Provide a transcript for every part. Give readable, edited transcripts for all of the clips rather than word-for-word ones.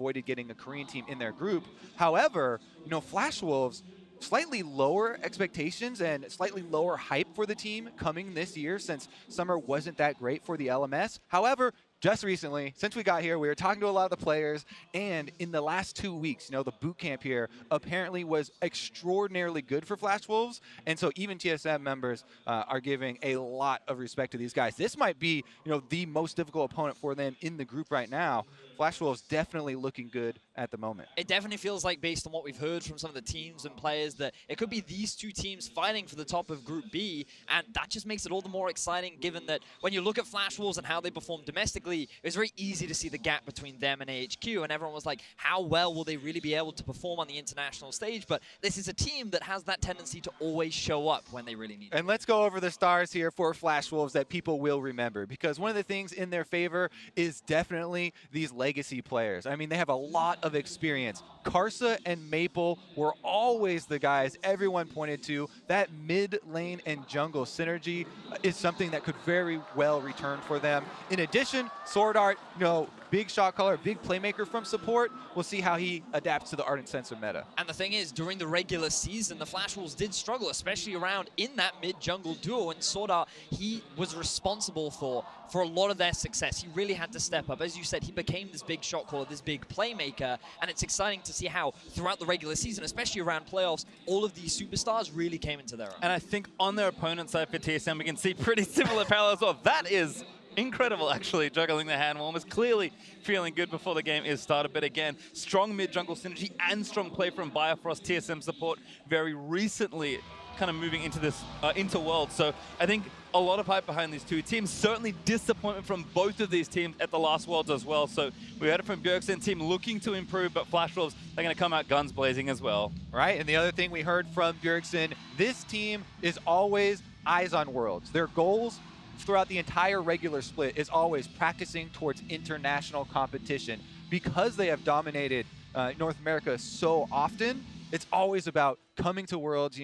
avoided getting a Korean team in their group. However, Flash Wolves, slightly lower expectations and slightly lower hype for the team coming this year since summer wasn't that great for the LMS. However, just recently, since we got here, we were talking to a lot of the players, and in the last 2 weeks, the boot camp here apparently was extraordinarily good for Flash Wolves, and so even TSM members are giving a lot of respect to these guys. This might be, the most difficult opponent for them in the group right now. Flash Wolves definitely looking good at the moment. It definitely feels like, based on what we've heard from some of the teams and players, that it could be these two teams fighting for the top of Group B, and that just makes it all the more exciting, given that when you look at Flash Wolves and how they perform domestically, it was very easy to see the gap between them and AHQ, and everyone was like, how well will they really be able to perform on the international stage? But this is a team that has that tendency to always show up when they really need it. And let's go over the stars here for Flash Wolves that people will remember, because one of the things in their favor is definitely these legacy players. I mean, they have a lot of experience. Karsa and Maple were always the guys everyone pointed to. That mid lane and jungle synergy is something that could very well return for them. In addition, Sword Art, big shot caller, big playmaker from support. We'll see how he adapts to the Ardent Sensor meta. And the thing is, during the regular season, the Flash Wolves did struggle, especially around in that mid-jungle duo, and Sword Art, he was responsible for a lot of their success. He really had to step up. As you said, he became this big shot caller, this big playmaker, and it's exciting to see how throughout the regular season, especially around playoffs, all of these superstars really came into their own. And I think on their opponent side for TSM, we can see pretty similar parallels. Well, that is incredible, actually, juggling the hand warmers. Clearly feeling good before the game is started. But again, strong mid-jungle synergy and strong play from Bifrost. TSM support very recently kind of moving into this inter-world. So I think a lot of hype behind these two teams. Certainly disappointment from both of these teams at the last Worlds as well. So we heard it from Bjergsen, team looking to improve, but Flash Wolves, they're going to come out guns blazing as well. Right, and the other thing we heard from Bjergsen, this team is always eyes on Worlds. Their goals throughout the entire regular split is always practicing towards international competition. Because they have dominated North America so often, it's always about coming to Worlds,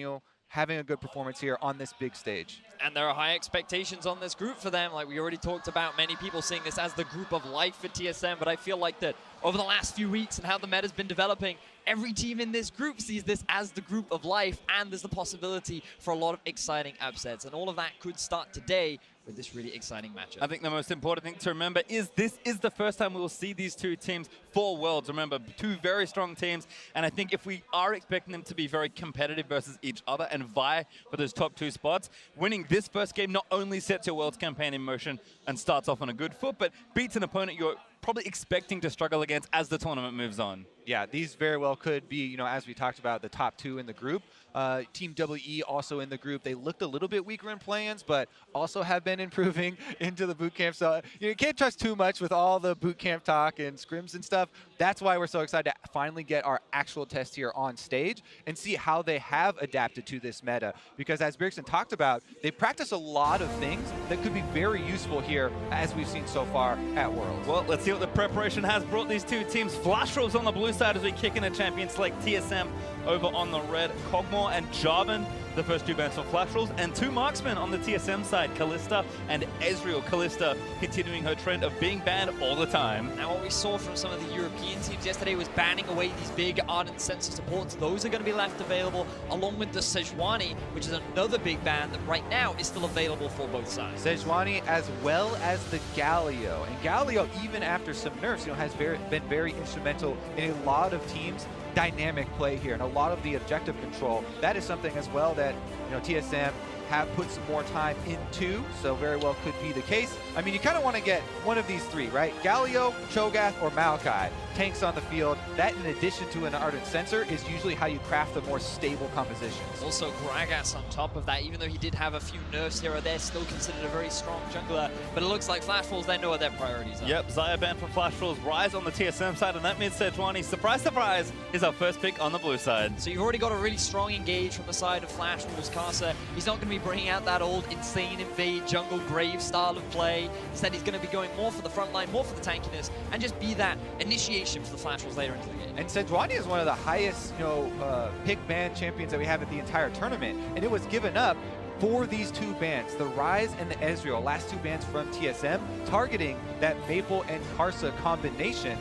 having a good performance here on this big stage. And there are high expectations on this group for them. Like we already talked about, many people seeing this as the group of life for TSM, but I feel like that over the last few weeks and how the meta's been developing, every team in this group sees this as the group of life, and there's the possibility for a lot of exciting upsets. And all of that could start today with this really exciting matchup. I think the most important thing to remember is this is the first time we will see these two teams for Worlds. Remember, two very strong teams, and I think if we are expecting them to be very competitive versus each other and vie for those top two spots, winning this first game not only sets your Worlds campaign in motion and starts off on a good foot, but beats an opponent you're probably expecting to struggle against as the tournament moves on. Yeah, these very well could be, as we talked about, the top two in the group. Team WE also in the group. They looked a little bit weaker in play-ins, but also have been improving into the boot camp. So you can't trust too much with all the boot camp talk and scrims and stuff. That's why we're so excited to finally get our actual test here on stage and see how they have adapted to this meta. Because as Bjergsen talked about, they practice a lot of things that could be very useful here, as we've seen so far at Worlds. Well, let's see what the preparation has brought these two teams. Flash Wolves on the blue side as we kick in a champion select. TSM over on the red. Cogmore and Jarvan, the first two bans for Flash Wolves, and two marksmen on the TSM side, Kalista and Ezreal. Kalista continuing her trend of being banned all the time. Now what we saw from some of the European teams yesterday was banning away these big Ardent Sensor supports. Those are going to be left available, along with the Sejuani, which is another big ban that right now is still available for both sides. Sejuani as well as the Galio. And Galio, even after some nerfs, has been very instrumental in a lot of teams' dynamic play here and a lot of the objective control. That is something as well that TSM have put some more time into, so very well could be the case. I mean, you kind of want to get one of these three, right? Galio, Cho'Gath, or Maokai. Tanks on the field. That, in addition to an Ardent Sensor, is usually how you craft the more stable compositions. Also, Gragas on top of that, even though he did have a few nerfs here or there, still considered a very strong jungler. But it looks like Flash Wolves, they know what their priorities are. Yep, Xayah ban for Flash Wolves, Rise on the TSM side, and that means Sejuani, surprise, surprise, is our first pick on the blue side. So you've already got a really strong engage from the side of Flash Wolves. Karsa, he's not going to be bringing out that old insane invade jungle grave style of play. Instead, he's going to be going more for the front line, more for the tankiness, and just be that initiation for the Flash Wolves later into the game. And Sejuani is one of the highest, pick ban champions that we have at the entire tournament, and it was given up for these two bans, the Rise and the Ezreal, last two bans from TSM, targeting that Maple and Karsa combination.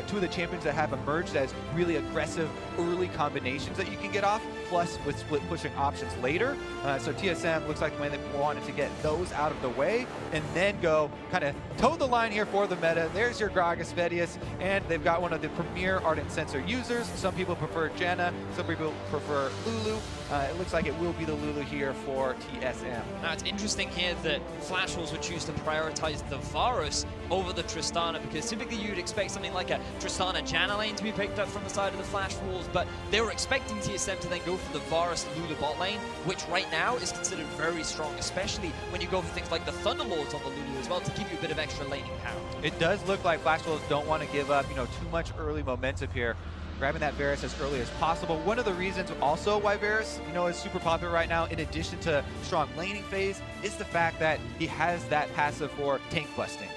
two of the champions that have emerged as really aggressive early combinations that you can get off, plus with split pushing options later. So TSM looks like when they wanted to get those out of the way and then go kind of toe the line here for the meta. There's your Gragas Vedius, and they've got one of the premier Ardent Sensor users. Some people prefer Janna, some people prefer Lulu. It looks like it will be the Lulu here for TSM. Now it's interesting here that Flash Wolves would choose to prioritize the Varus over the Tristana, because typically you'd expect something like a Tristana Janna lane to be picked up from the side of the Flash Wolves, but they were expecting TSM to then go for the Varus Lulu bot lane, which right now is considered very strong, especially when you go for things like the Thunderlords on the Lulu as well to give you a bit of extra laning power. It does look like Flash Wolves don't want to give up, too much early momentum here. Grabbing that Varus as early as possible. One of the reasons also why Varus, is super popular right now, in addition to strong laning phase, is the fact that he has that passive for tank busting.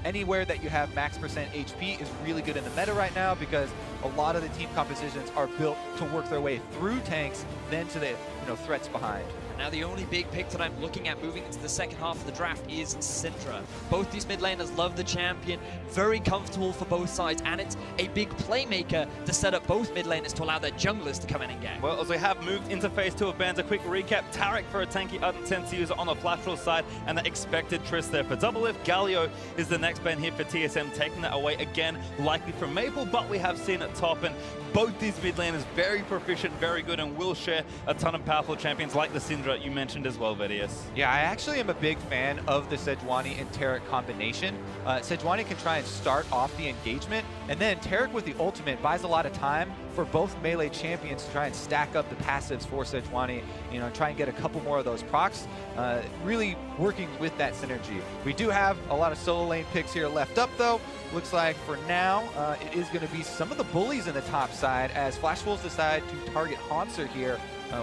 Anywhere that you have max percent HP is really good in the meta right now, because a lot of the team compositions are built to work their way through tanks, then to the threats behind. Now the only big pick that I'm looking at moving into the second half of the draft is Syndra. Both these mid laners love the champion, very comfortable for both sides, and it's a big playmaker to set up both mid laners to allow their junglers to come in and gank. Well, as we have moved into phase 2 of bans, a quick recap. Tarek for a tanky Ardent Sensor user on the Flash Wolves side, and the expected Triss there. For double lift, Galio is the next ban here for TSM, taking that away again, likely from Maple, but we have seen at top, and both these mid laners very proficient, very good, and will share a ton of powerful champions like the Syndra you mentioned as well, Vedius. Yeah, I actually am a big fan of the Sejuani and Tarek combination. Sejuani can try and start off the engagement, and then Tarek with the ultimate buys a lot of time for both melee champions to try and stack up the passives for Sejuani, try and get a couple more of those procs, really working with that synergy. We do have a lot of solo lane picks here left up though. Looks like for now, it is going to be some of the bullies in the top side as Flash Wolves decide to target Hanser here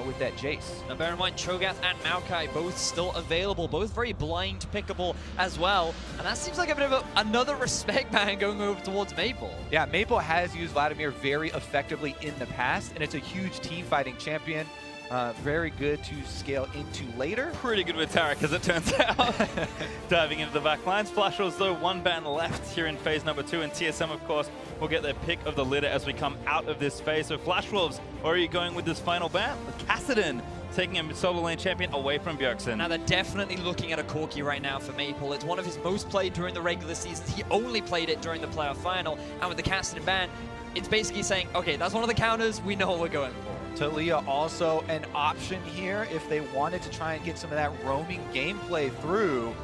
with that Jace. Now bear in mind, Cho'Gath and Maokai both still available, both very blind pickable as well, and that seems like a bit of another respect ban going over towards Maple. Yeah, Maple has used Vladimir very effectively in the past, and it's a huge team fighting champion. Very good to scale into later. Pretty good with Tarek, as it turns out. Diving into the back lines. Flash Wolves, though, one ban left here in phase number 2, and TSM, of course, will get their pick of the litter as we come out of this phase. So Flash Wolves, where are you going with this final ban? Kassadin taking a solo lane champion away from Bjergsen. Now they're definitely looking at a Corki right now for Maple. It's one of his most played during the regular season. He only played it during the playoff final, and with the Kassadin ban, it's basically saying, okay, that's one of the counters, we know what we're going for. Talia also an option here if they wanted to try and get some of that roaming gameplay through.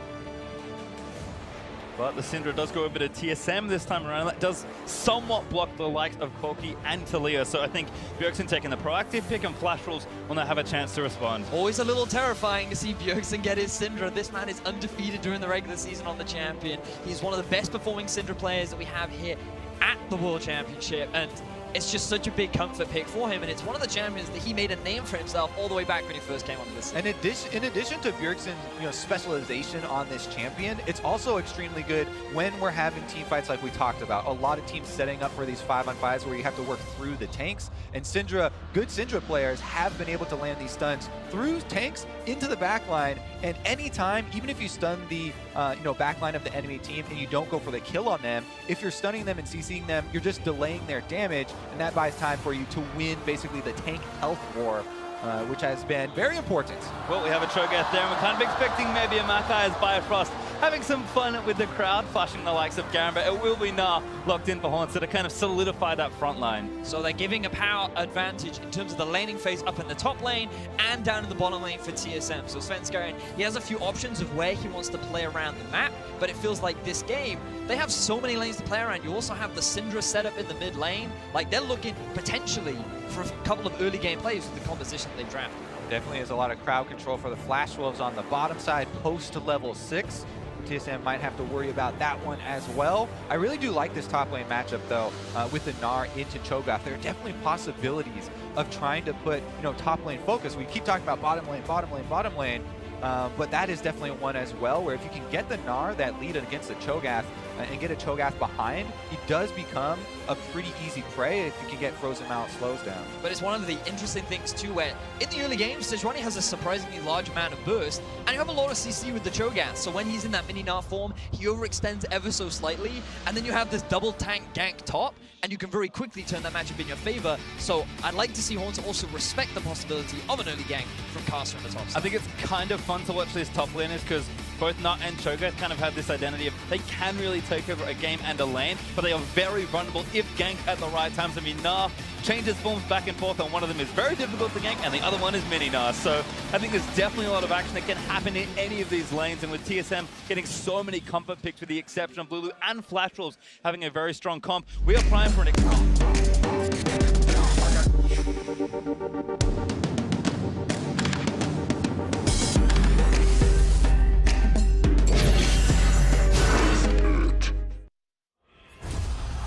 But the Syndra does go over to TSM this time around. That does somewhat block the likes of Corki and Talia. So I think Bjergsen taking the proactive pick, and Flash Wolves will now have a chance to respond. Always a little terrifying to see Bjergsen get his Syndra. This man is undefeated during the regular season on the champion. He's one of the best performing Syndra players that we have here at the World Championship, and it's just such a big comfort pick for him, and it's one of the champions that he made a name for himself all the way back when he first came onto the scene. In addition to Bjergsen's specialization on this champion, it's also extremely good when we're having team fights like we talked about. A lot of teams setting up for these 5-on-5s where you have to work through the tanks, and good Syndra players have been able to land these stuns through tanks into the backline, and anytime, even if you stun the backline of the enemy team and you don't go for the kill on them, if you're stunning them and CCing them, you're just delaying their damage, and that buys time for you to win basically the tank health war, which has been very important. Well, we have a Cho'Gath there, and we're kind of expecting maybe a Makai as Bifrost having some fun with the crowd, flashing the likes of Garen, but it will be Gnar locked in for Haunter to kind of solidify that front line. So they're giving a power advantage in terms of the laning phase up in the top lane and down in the bottom lane for TSM. So Svenskeren, he has a few options of where he wants to play around the map, but it feels like this game, they have so many lanes to play around. You also have the Syndra set up in the mid lane. Like, they're looking potentially for a couple of early game plays with the composition they drafted. Definitely is a lot of crowd control for the Flash Wolves on the bottom side post to level 6. TSM might have to worry about that one as well. I really do like this top lane matchup though, with the Gnar into Cho'Gath. There are definitely possibilities of trying to put top lane focus. We keep talking about bottom lane, bottom lane, bottom lane. but that is definitely one as well, where if you can get the Gnar that lead against the Cho'Gath and get a Cho'Gath behind, he does become a pretty easy prey if you can get Frozen Mount slows down. But it's one of the interesting things too, where in the early game, Sejuani has a surprisingly large amount of burst, and you have a lot of CC with the Cho'Gath, so when he's in that mini Gnar form, he overextends ever so slightly, and then you have this double tank gank top, and you can very quickly turn that matchup in your favor. So I'd like to see Haunter also respect the possibility of an early gank from Caster on the top side. I think it's kind of fun to watch these top laners because both Nut and Cho'Gath kind of have this identity of they can really take over a game and a lane, but they are very vulnerable if ganked at the right times. I mean, Gnar changes forms back and forth, and one of them is very difficult to gank, and the other one is mini Gnar. So I think there's definitely a lot of action that can happen in any of these lanes, and with TSM getting so many comfort picks with the exception of Lulu and Flash Wolves having a very strong comp, we are primed for an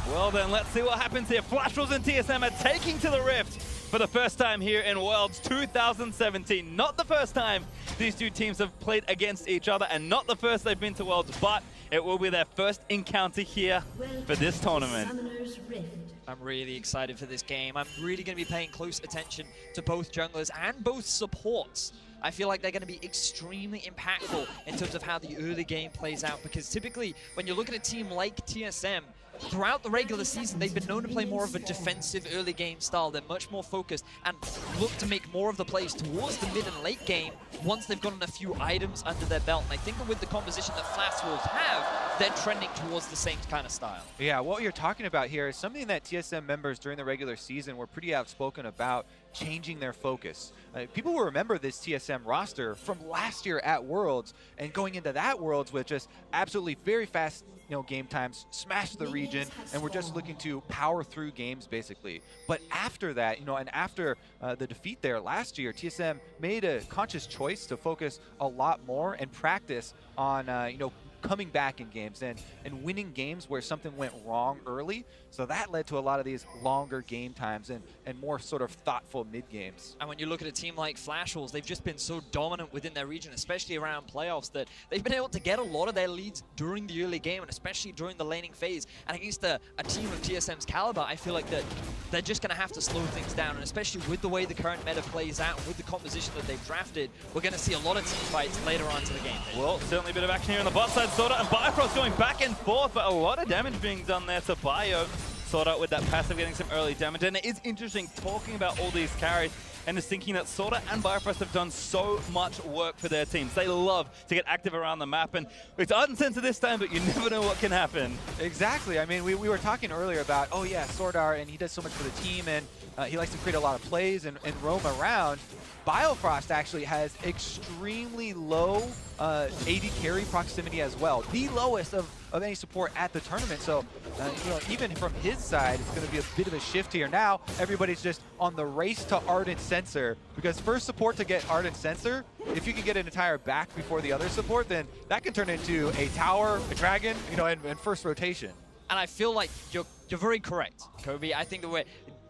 Well then, let's see what happens here. Flash Wolves and TSM are taking to the Rift for the first time here in Worlds 2017. Not the first time these two teams have played against each other, and not the first they've been to Worlds, but it will be their first encounter here for this tournament. I'm really excited for this game. I'm really going to be paying close attention to both junglers and both supports. I feel like they're going to be extremely impactful in terms of how the early game plays out, because typically when you look at a team like TSM, throughout the regular season, they've been known to play more of a defensive early game style. They're much more focused and look to make more of the plays towards the mid and late game once they've gotten a few items under their belt. And I think that with the composition that Flash Wolves have, they're trending towards the same kind of style. Yeah, what you're talking about here is something that TSM members during the regular season were pretty outspoken about, changing their focus. People will remember this TSM roster from last year at Worlds, and going into that Worlds with just absolutely very fast game times, smash the region, and we're just looking to power through games basically. But after that, and after the defeat there last year, TSM made a conscious choice to focus a lot more and practice on coming back in games and winning games where something went wrong early. So that led to a lot of these longer game times and more sort of thoughtful mid games. And when you look at a team like Flash Wolves, they've just been so dominant within their region, especially around playoffs, that they've been able to get a lot of their leads during the early game and especially during the laning phase. And against a team of TSM's caliber, I feel like that they're just going to have to slow things down. And especially with the way the current meta plays out, with the composition that they've drafted, we're going to see a lot of team fights later on to the game. Well, certainly a bit of action here on the bot side. Sorta and Bifrost going back and forth, but a lot of damage being done there to Bio. Sorta with that passive getting some early damage. And it is interesting talking about all these carries and just thinking that Sorta and Bifrost have done so much work for their teams. They love to get active around the map, and it's Ardent Sensor this time, but you never know what can happen. Exactly. I mean, we were talking earlier about, oh yeah, Sordar, and he does so much for the team, and he likes to create a lot of plays and roam around. Biofrost actually has extremely low AD carry proximity as well, the lowest of any support at the tournament. So, even from his side, it's going to be a bit of a shift here. Now, everybody's just on the race to Ardent Sensor, because first support to get Ardent Sensor, if you can get an entire back before the other support, then that can turn into a tower, a dragon, and first rotation. And I feel like you're very correct, Kobe. I think that we're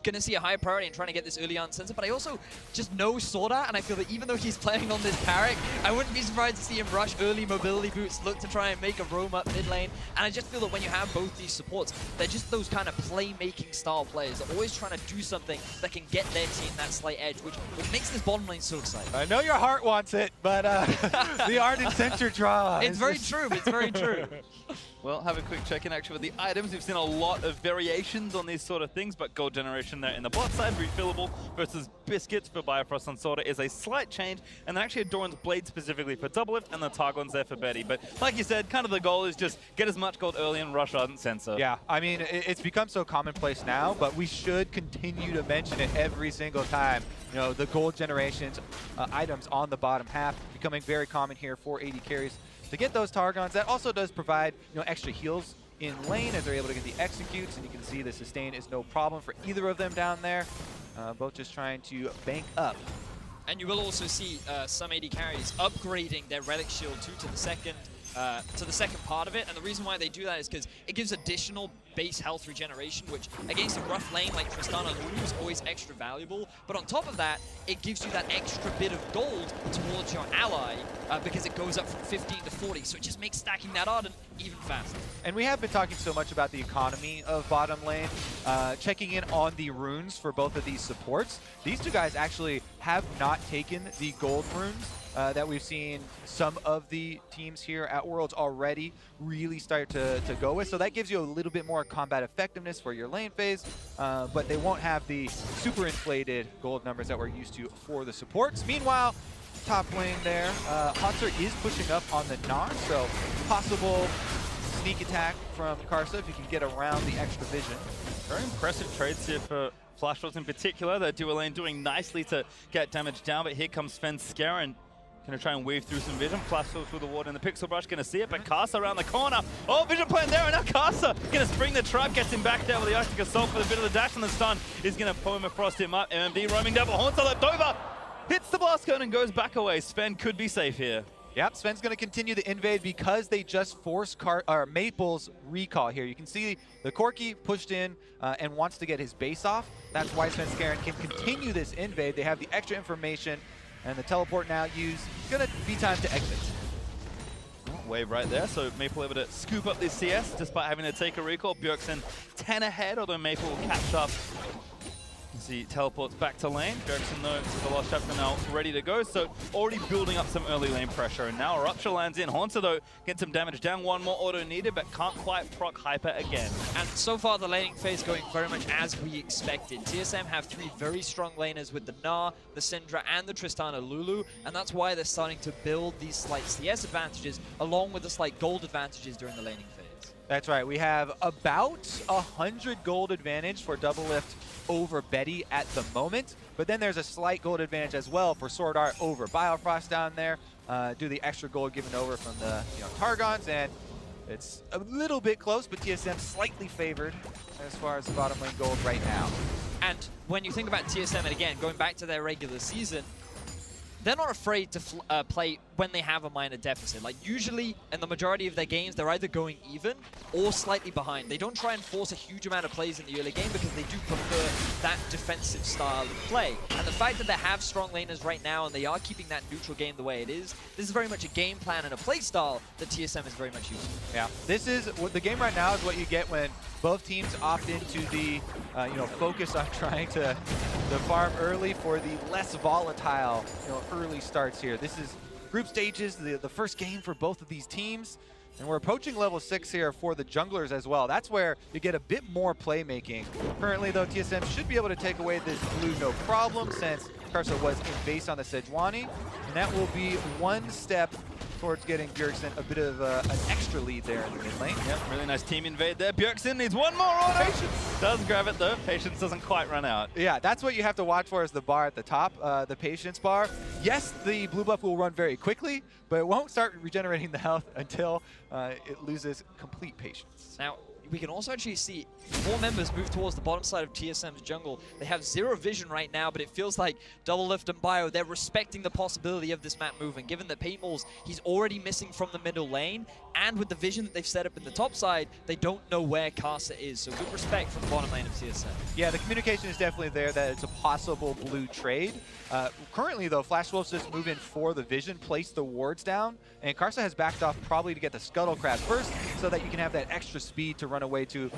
going to see a high priority in trying to get this early on sensor, but I also just know Sorda, and I feel that even though he's playing on this Carrick, I wouldn't be surprised to see him rush early mobility boots, look to try and make a roam up mid lane, and I just feel that when you have both these supports, they're just those kind of playmaking style players. They're always trying to do something that can get their team that slight edge, which makes this bottom lane so exciting. I know your heart wants it, but the Ardent Sensor draw. It's very true, it's very true. Well, have a quick check-in actually with the items. We've seen a lot of variations on these sort of things, but gold generation there in the bot side, refillable versus biscuits for Biofrost and Sorta is a slight change, and then actually a Doran's Blade specifically for double lift, and the Targon's there for Betty. But like you said, kind of the goal is just get as much gold early and rush Ardent Sensor. Yeah, I mean, it's become so commonplace now, but we should continue to mention it every single time. The gold generations items on the bottom half becoming very common here for AD carries. To get those Targons, that also does provide extra heals in lane as they're able to get the executes, and you can see the sustain is no problem for either of them down there. Both just trying to bank up. And you will also see some AD carries upgrading their Relic Shield to the second part of it, and the reason why they do that is because it gives additional base health regeneration, which against a rough lane like Tristana Lulu is always extra valuable. But on top of that, it gives you that extra bit of gold towards your ally because it goes up from 15 to 40. So it just makes stacking that Ardent even faster. And we have been talking so much about the economy of bottom lane, checking in on the runes for both of these supports. These two guys actually have not taken the gold runes that we've seen some of the teams here at Worlds already really start to go with. So that gives you a little bit more combat effectiveness for your lane phase, but they won't have the super inflated gold numbers that we're used to for the supports. Meanwhile, top lane there, Hunter is pushing up on the Gnar, so possible sneak attack from Karsa if you can get around the extra vision. Very impressive trades here for Flash Wolves in particular. The dual lane doing nicely to get damage down, but here comes Sven Skaren. Gonna try and weave through some vision. Flash Wolves with the ward in the pixel brush, gonna see it, but Karsa around the corner. Oh, vision plan there, and now Karsa gonna spring the trap, gets him back there with the Arctic Assault for the bit of the dash, and the stun is gonna pull him across him up. MMD roaming double, Haunter left over. Hits the blast cone and goes back away. Sven could be safe here. Yep, Sven's going to continue the invade because they just forced Maple's recall here. You can see the Corki pushed in and wants to get his base off. That's why Sven Skaren can continue this invade. They have the extra information and the teleport now used. It's going to be time to exit. Wave right there, so Maple able to scoop up this CS despite having to take a recall. Bjergsen 10 ahead, although Maple will catch up. As he teleports back to lane. Bjergsen, though, to the last chapter now ready to go, so already building up some early lane pressure. And now a Rupture lands in. Haunter, though, gets some damage down. One more auto needed, but can't quite proc Hyper again. And so far, the laning phase going very much as we expected. TSM have three very strong laners with the Gnar, the Syndra, and the Tristana Lulu, and that's why they're starting to build these slight CS advantages along with the slight gold advantages during the laning phase. That's right. We have about 100 gold advantage for Double Lift over Betty at the moment, but then there's a slight gold advantage as well for Sword Art over Biofrost down there. Do the extra gold given over from the Targons, and it's a little bit close, but TSM slightly favored as far as the bottom lane gold right now. And when you think about TSM, and again, going back to their regular season, they're not afraid to play when they have a minor deficit. Like, usually, in the majority of their games, they're either going even or slightly behind. They don't try and force a huge amount of plays in the early game because they do prefer that defensive style of play. And the fact that they have strong laners right now and they are keeping that neutral game the way it is, this is very much a game plan and a play style that TSM is very much used to. Yeah, this is what the game right now is what you get when both teams opt into the focus on trying to farm early for the less volatile early starts here. This is group stages, the first game for both of these teams, and we're approaching level 6 here for the junglers as well. That's where you get a bit more playmaking. Currently though, TSM should be able to take away this blue no problem since Karsa was in base on the Sejuani, and that will be one step towards getting Bjergsen a bit of an extra lead there in the mid lane. Yep, really nice team invade there. Bjergsen needs one more auto. Patience does grab it though. Patience doesn't quite run out. Yeah, that's what you have to watch for is the bar at the top, the patience bar. Yes, the blue buff will run very quickly, but it won't start regenerating the health until it loses complete patience. Now, we can also actually see 4 members move towards the bottom side of TSM's jungle. They have 0 vision right now, but it feels like Double Lift and Bio, they're respecting the possibility of this map moving. Given that Paintballs, he's already missing from the middle lane, and with the vision that they've set up in the top side, they don't know where Karsa is. So good respect from the bottom lane of TSM. Yeah, the communication is definitely there that it's a possible blue trade. Currently, though, Flash Wolves just move in for the vision, place the wards down, and Karsa has backed off probably to get the Scuttle Crab first so that you can have that extra speed to run away to,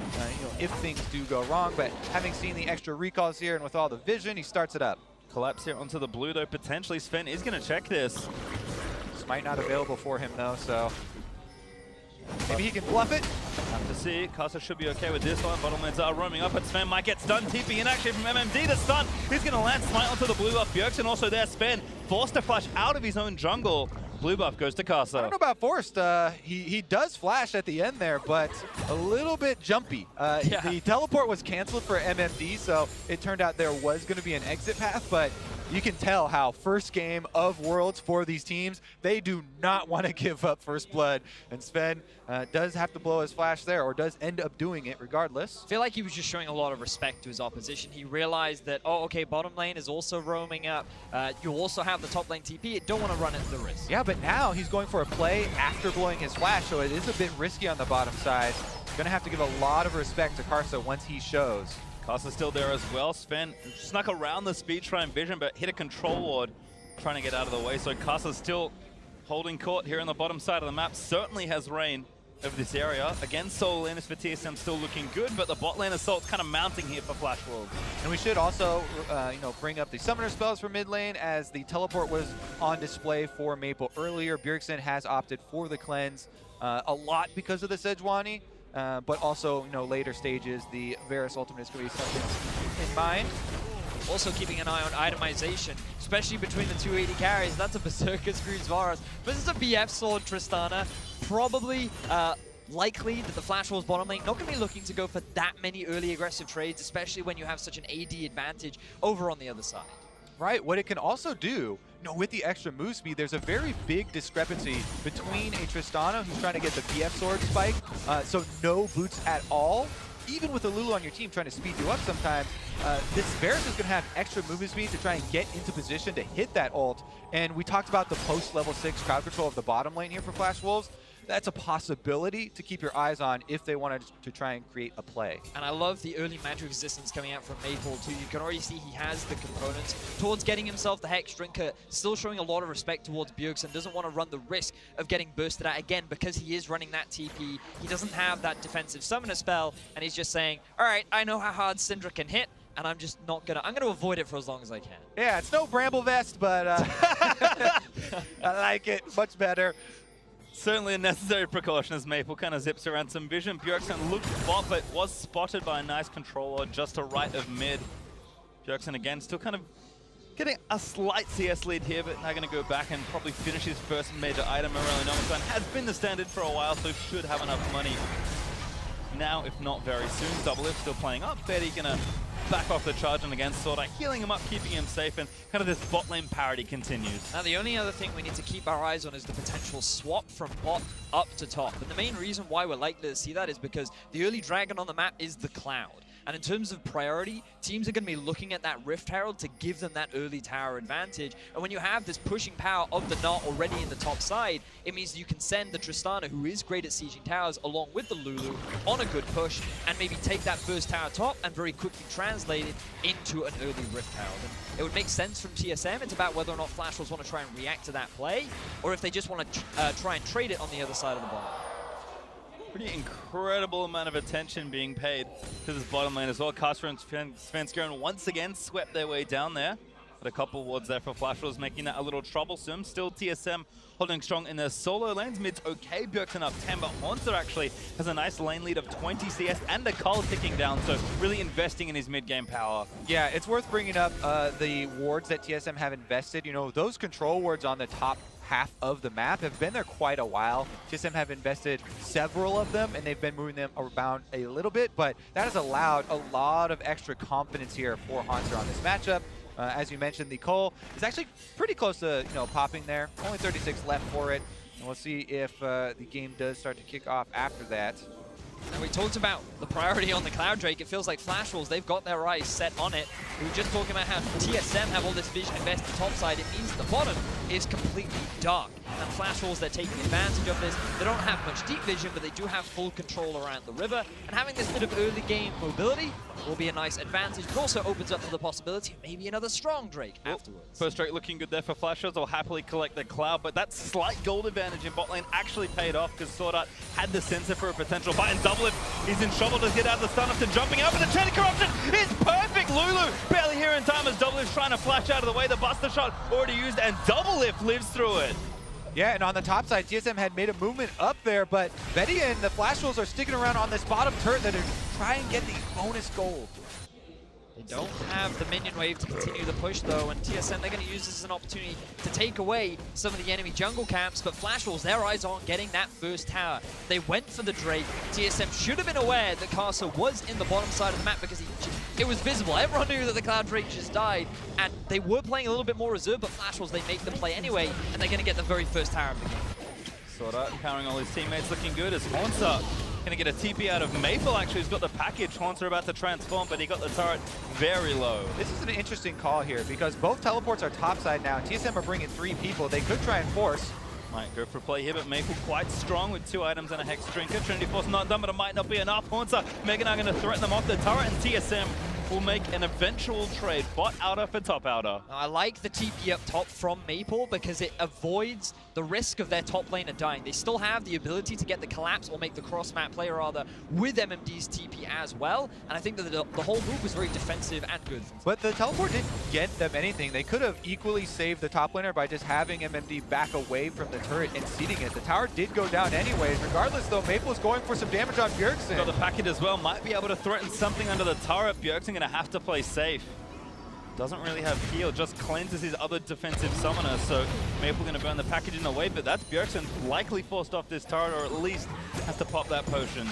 if things do go wrong. But having seen the extra recalls here and with all the vision, he starts it up. Collapse here onto the blue, though. Potentially, Sven is going to check this. This might not available for him, though, so maybe he can bluff it. Have to see. Karsa should be okay with this one. Bottom lanes are roaming up, but Sven might get stunned. TP in action from MMD. The stun is going to land smite onto the blue buff. Bjergsen also there. Sven forced to flash out of his own jungle. Blue buff goes to Karsa. I don't know about forced. He does flash at the end there, but a little bit jumpy. Yeah. The teleport was canceled for MMD, so it turned out there was going to be an exit path, but you can tell how first game of Worlds for these teams, they do not want to give up first blood. And Sven does have to blow his flash there, or does end up doing it regardless. I feel like he was just showing a lot of respect to his opposition. He realized that, oh, okay, bottom lane is also roaming up. You also have the top lane TP. You don't want to run into the risk. Yeah, but now he's going for a play after blowing his flash, so it is a bit risky on the bottom side. Going to have to give a lot of respect to Karsa once he shows. Karsa's still there as well. Sven snuck around the speed shrine vision, but hit a control ward trying to get out of the way. So Karsa's still holding court here on the bottom side of the map. Certainly has reign over this area. Again, solo laners for TSM still looking good, but the bot lane assault's kind of mounting here for Flash Wolves. And we should also, bring up the summoner spells for mid lane, as the teleport was on display for Maple earlier. Bjergsen has opted for the cleanse, a lot because of the Sejuani, but also, later stages, the Varus ultimate is going to be something in mind. Also keeping an eye on itemization, especially between the 280 carries. That's a Berserker screws Varus. But this is a BF sword Tristana. Probably likely that the Flash Wolves bottom lane not going to be looking to go for that many early aggressive trades, especially when you have such an AD advantage over on the other side. Right, what it can also do, with the extra move speed, there's a very big discrepancy between a Tristana who's trying to get the BF sword spike, so no boots at all. Even with a Lulu on your team trying to speed you up sometimes, this Varus is going to have extra movement speed to try and get into position to hit that ult. And we talked about the post-level 6 crowd control of the bottom lane here for Flash Wolves. That's a possibility to keep your eyes on if they wanted to try and create a play. And I love the early magic resistance coming out from Maple too. You can already see he has the components towards getting himself the Hex Drinker, still showing a lot of respect towards Bjergsen, doesn't want to run the risk of getting bursted out again because he is running that TP. He doesn't have that defensive summoner spell, and he's just saying, all right, I know how hard Syndra can hit, and I'm just not gonna, I'm gonna avoid it for as long as I can. Yeah, it's no Bramble Vest, but I like it much better. Certainly a necessary precaution as Maple kind of zips around some vision. Bjergsen looked bot, but was spotted by a nice controller just to right of mid. Bjergsen again still kind of getting a slight CS lead here, but now going to go back and probably finish his first major item. Morelli Nomasan has been the standard for a while, so should have enough money now, if not very soon. Double If still playing up. Betty going to back off the charge and against Sorta, healing him up, keeping him safe, and kind of this bot lane parity continues. Now the only other thing we need to keep our eyes on is the potential swap from bot up to top. And the main reason why we're likely to see that is because the early dragon on the map is the Cloud. And in terms of priority, teams are going to be looking at that Rift Herald to give them that early tower advantage. And when you have this pushing power of the Knot already in the top side, it means you can send the Tristana, who is great at sieging towers, along with the Lulu on a good push, and maybe take that first tower top and very quickly translate it into an early Rift Herald. And it would make sense from TSM. It's about whether or not Flash Wolves want to try and react to that play, or if they just want to try and trade it on the other side of the bottom. Pretty incredible amount of attention being paid to this bottom lane as well. Karsa and Svenskeren once again swept their way down there. But a couple wards there for Flash Wolves, making that a little troublesome. Still TSM holding strong in their solo lanes. Mid's okay, Bjergsen up 10, but Haunter actually has a nice lane lead of 20 CS and a Cull ticking down, so really investing in his mid-game power. Yeah, it's worth bringing up the wards that TSM have invested. Those control wards on the top half of the map have been there quite a while. TSM have invested several of them, and they've been moving them around a little bit, but that has allowed a lot of extra confidence here for Haunter on this matchup. As you mentioned, the Cole is actually pretty close to popping there. Only 36 left for it, and we'll see if the game does start to kick off after that. And we talked about the priority on the Cloud Drake. It feels like Flash Wolves, they've got their eyes set on it. We were just talking about how TSM have all this vision invested top side. It means the bottom is completely dark. And Flash Wolves, they're taking advantage of this. They don't have much deep vision, but they do have full control around the river. And having this bit of early game mobility will be a nice advantage, but also opens up for the possibility of maybe another strong Drake afterwards. First Drake looking good there for Flash Wolves. They'll happily collect the Cloud, but that slight gold advantage in bot lane actually paid off because Swordart had the sensor for a potential fight, and Double If he's in trouble to get out of the stun after jumping up, and the chain of corruption is perfect. Lulu barely here in time as Double If's trying to flash out of the way. The Buster Shot already used, and Double If lives through it. Yeah, and on the top side, TSM had made a movement up there, but Betty and the Flash Wolves are sticking around on this bottom turret that are trying to get the bonus gold. They don't have the minion wave to continue the push though, and TSM, they're going to use this as an opportunity to take away some of the enemy jungle camps, but Flash Wolves, their eyes on getting that first tower. They went for the Drake. TSM should have been aware that Karsa was in the bottom side of the map because it was visible. Everyone knew that the Cloud Drake just died, and they were playing a little bit more reserved, but Flash Wolves, they make them play anyway, and they're going to get the very first tower of the game. Sorta empowering all his teammates, looking good as Haunter gonna get a TP out of Maple. Actually, he's got the package. Haunter about to transform, but he got the turret very low. This is an interesting call here because both teleports are topside now. TSM are bringing 3 people. They could try and force, Might go for a play here, but Maple quite strong with 2 items and a Hex Drinker. Trinity Force not done, but it might not be enough. Haunter, Mega now going to threaten them off the turret, and TSM will make an eventual trade. Bot outer for top outer. I like the TP up top from Maple because it avoids the risk of their top laner dying. They still have the ability to get the collapse or make the cross-map play rather with MMD's TP as well. And I think that the whole move was very defensive and good. But the teleport didn't get them anything. They could have equally saved the top laner by just having MMD back away from the turret and seating it. The tower did go down anyways. Regardless though, Maple is going for some damage on Bjergsen. Got the packet as well. Might be able to threaten something under the turret. Bjergsen going to have to play safe. Doesn't really have heal, just cleanses his other defensive summoner, so Maple going to burn the package in the way, but that's Bjergsen likely forced off this turret, or at least has to pop that potion.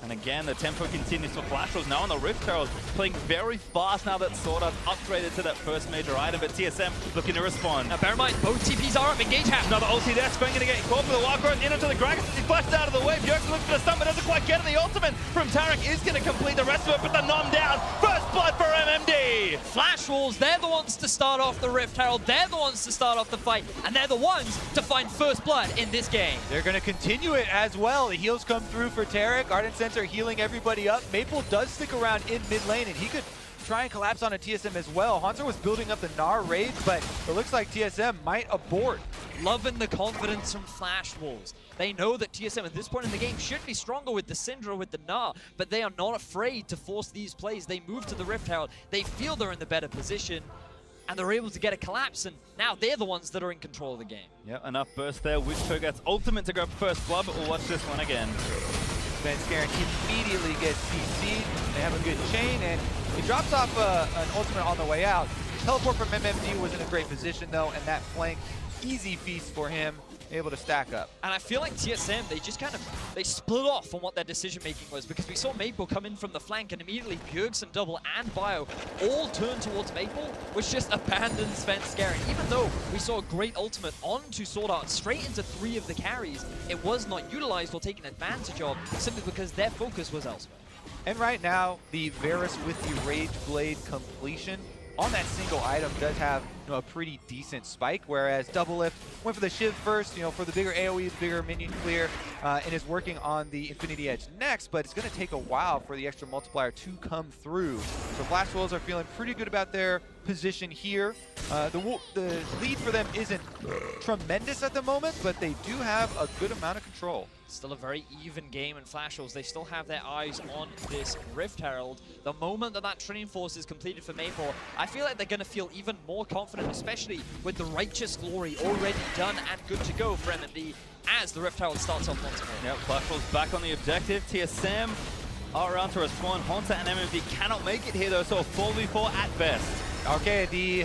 And again, the tempo continues for Flash Wolves. Now on the Rift Herald, playing very fast now that Sword Art upgraded to that first major item, but TSM looking to respond. Now bear in mind, both TPs are up, engage half. Another ulti there, Sven going to get caught for the wild growth, in into the Gragas, he flashed out of the way. Bjergsen looks for the stun, but doesn't quite get it. The ultimate from Tarek is going to complete the rest of it, but the nom down. First blood for MMD. Flash Wolves, they're the ones to start off the Rift Herald, they're the ones to start off the fight, and they're the ones to find first blood in this game. They're going to continue it as well. The heals come through for Tarek. Ardent Sensor healing everybody up. Maple does stick around in mid lane, and he could try and collapse on a TSM as well. Hanser was building up the Gnar rage, but it looks like TSM might abort. Loving the confidence from Flash Wolves. They know that TSM at this point in the game should be stronger with the Syndra, with the Gnar, but they are not afraid to force these plays. They move to the Rift Herald. They feel they're in the better position, and they're able to get a collapse, and now they're the ones that are in control of the game. Yeah, enough burst there. Witchco gets ultimate to grab first blood, but we'll watch this one again. Sven immediately gets CC'd. They have a good chain, and he drops off an ultimate on the way out. Teleport from MMD was in a great position, though, and that flank, easy feast for him, able to stack up. And I feel like TSM, they just they split off on what their decision-making was, because we saw Maple come in from the flank, and immediately Bjergsen, Double, and Bio all turned towards Maple, which just abandoned Svenskeren. Even though we saw a great ultimate onto Sword Art, straight into 3 of the carries, it was not utilized or taken advantage of, simply because their focus was elsewhere. And right now, the Varus with the Rage Blade completion on that single item does have a pretty decent spike, whereas Double Lift went for the Shiv first, for the bigger AoE, the bigger minion clear, and is working on the Infinity Edge next, but it's going to take a while for the extra multiplier to come through. So Flash Wolves are feeling pretty good about their position here. The lead for them isn't tremendous at the moment, but they do have a good amount of control. Still a very even game in Flash Wolves. They still have their eyes on this Rift Herald. The moment that Training Force is completed for Maple, I feel like they're going to feel even more confident, especially with the Righteous Glory already done and good to go for MMD as the Rift Herald starts off once more. Yep, Flash Wolves back on the objective. TSM are around to respond. Haunter and MMD cannot make it here though, so a 4v4 at best. Okay, the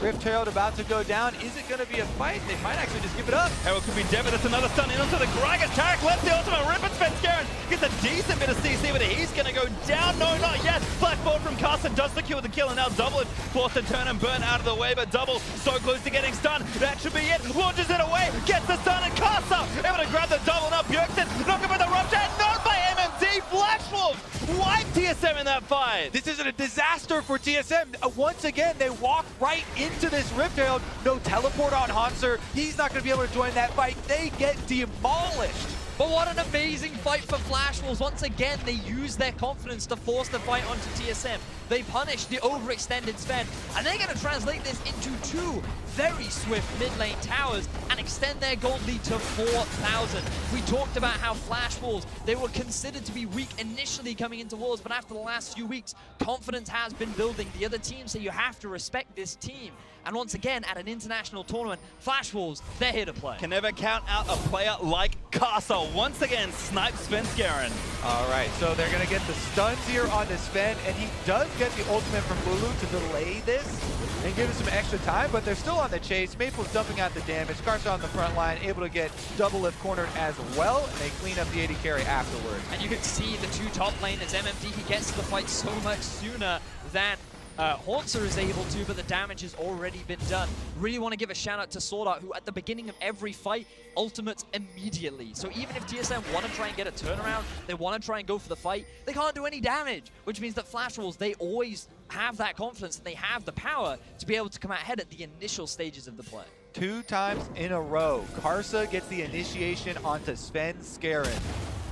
Rift Herald about to go down. Is it going to be a fight? They might actually just give it up. Herald could be dead, but it's another stun in onto the Gragas. Tarek left the ultimate rip, and Svenskeren gets a decent bit of CC, but he's going to go down. No, not yet. Blackboard from Carson does secure the kill, and now Double is forced to turn and burn out of the way, but Double so close to getting stunned. That should be it. Launches it away, gets the stun, and Carson able to grab the Double. Now Bjergsen knocking by the rupture, and not by MMD. Flash Wolves wipe TSM in that fight. This isn't a disaster for TSM. Once again, they walk right into this Rift Herald. No teleport on Hanser. He's not going to be able to join that fight. They get demolished. But what an amazing fight for Flash Wolves. Once again, they use their confidence to force the fight onto TSM. They punish the overextended Sven, and they're going to translate this into 2 very swift mid lane towers and extend their gold lead to 4,000. We talked about how Flash Wolves, they were considered to be weak initially coming into Worlds, but after the last few weeks, confidence has been building. The other teams say you have to respect this team. And once again, at an international tournament, Flash Wolves, they're here to play. Can never count out a player like Castle. Once again, snipes Svenskeren. All right, so they're going to get the stuns here on the Sven, and he does get the ultimate from Bulu to delay this and give him some extra time, but they're still on the chase. Maple's dumping out the damage. Carson on the front line, able to get Double Lift cornered as well, and they clean up the AD carry afterwards. And you can see the 2 top laners, MMD, he gets to the fight so much sooner than Haunter is able to, but the damage has already been done. Really want to give a shout out to Sword Art, who at the beginning of every fight ultimates immediately. So even if TSM want to try and get a turnaround, they want to try and go for the fight, they can't do any damage, which means that Flash Wolves, they always have that confidence and they have the power to be able to come out ahead at the initial stages of the play. 2 times in a row. Karsa gets the initiation onto Sven Skaren.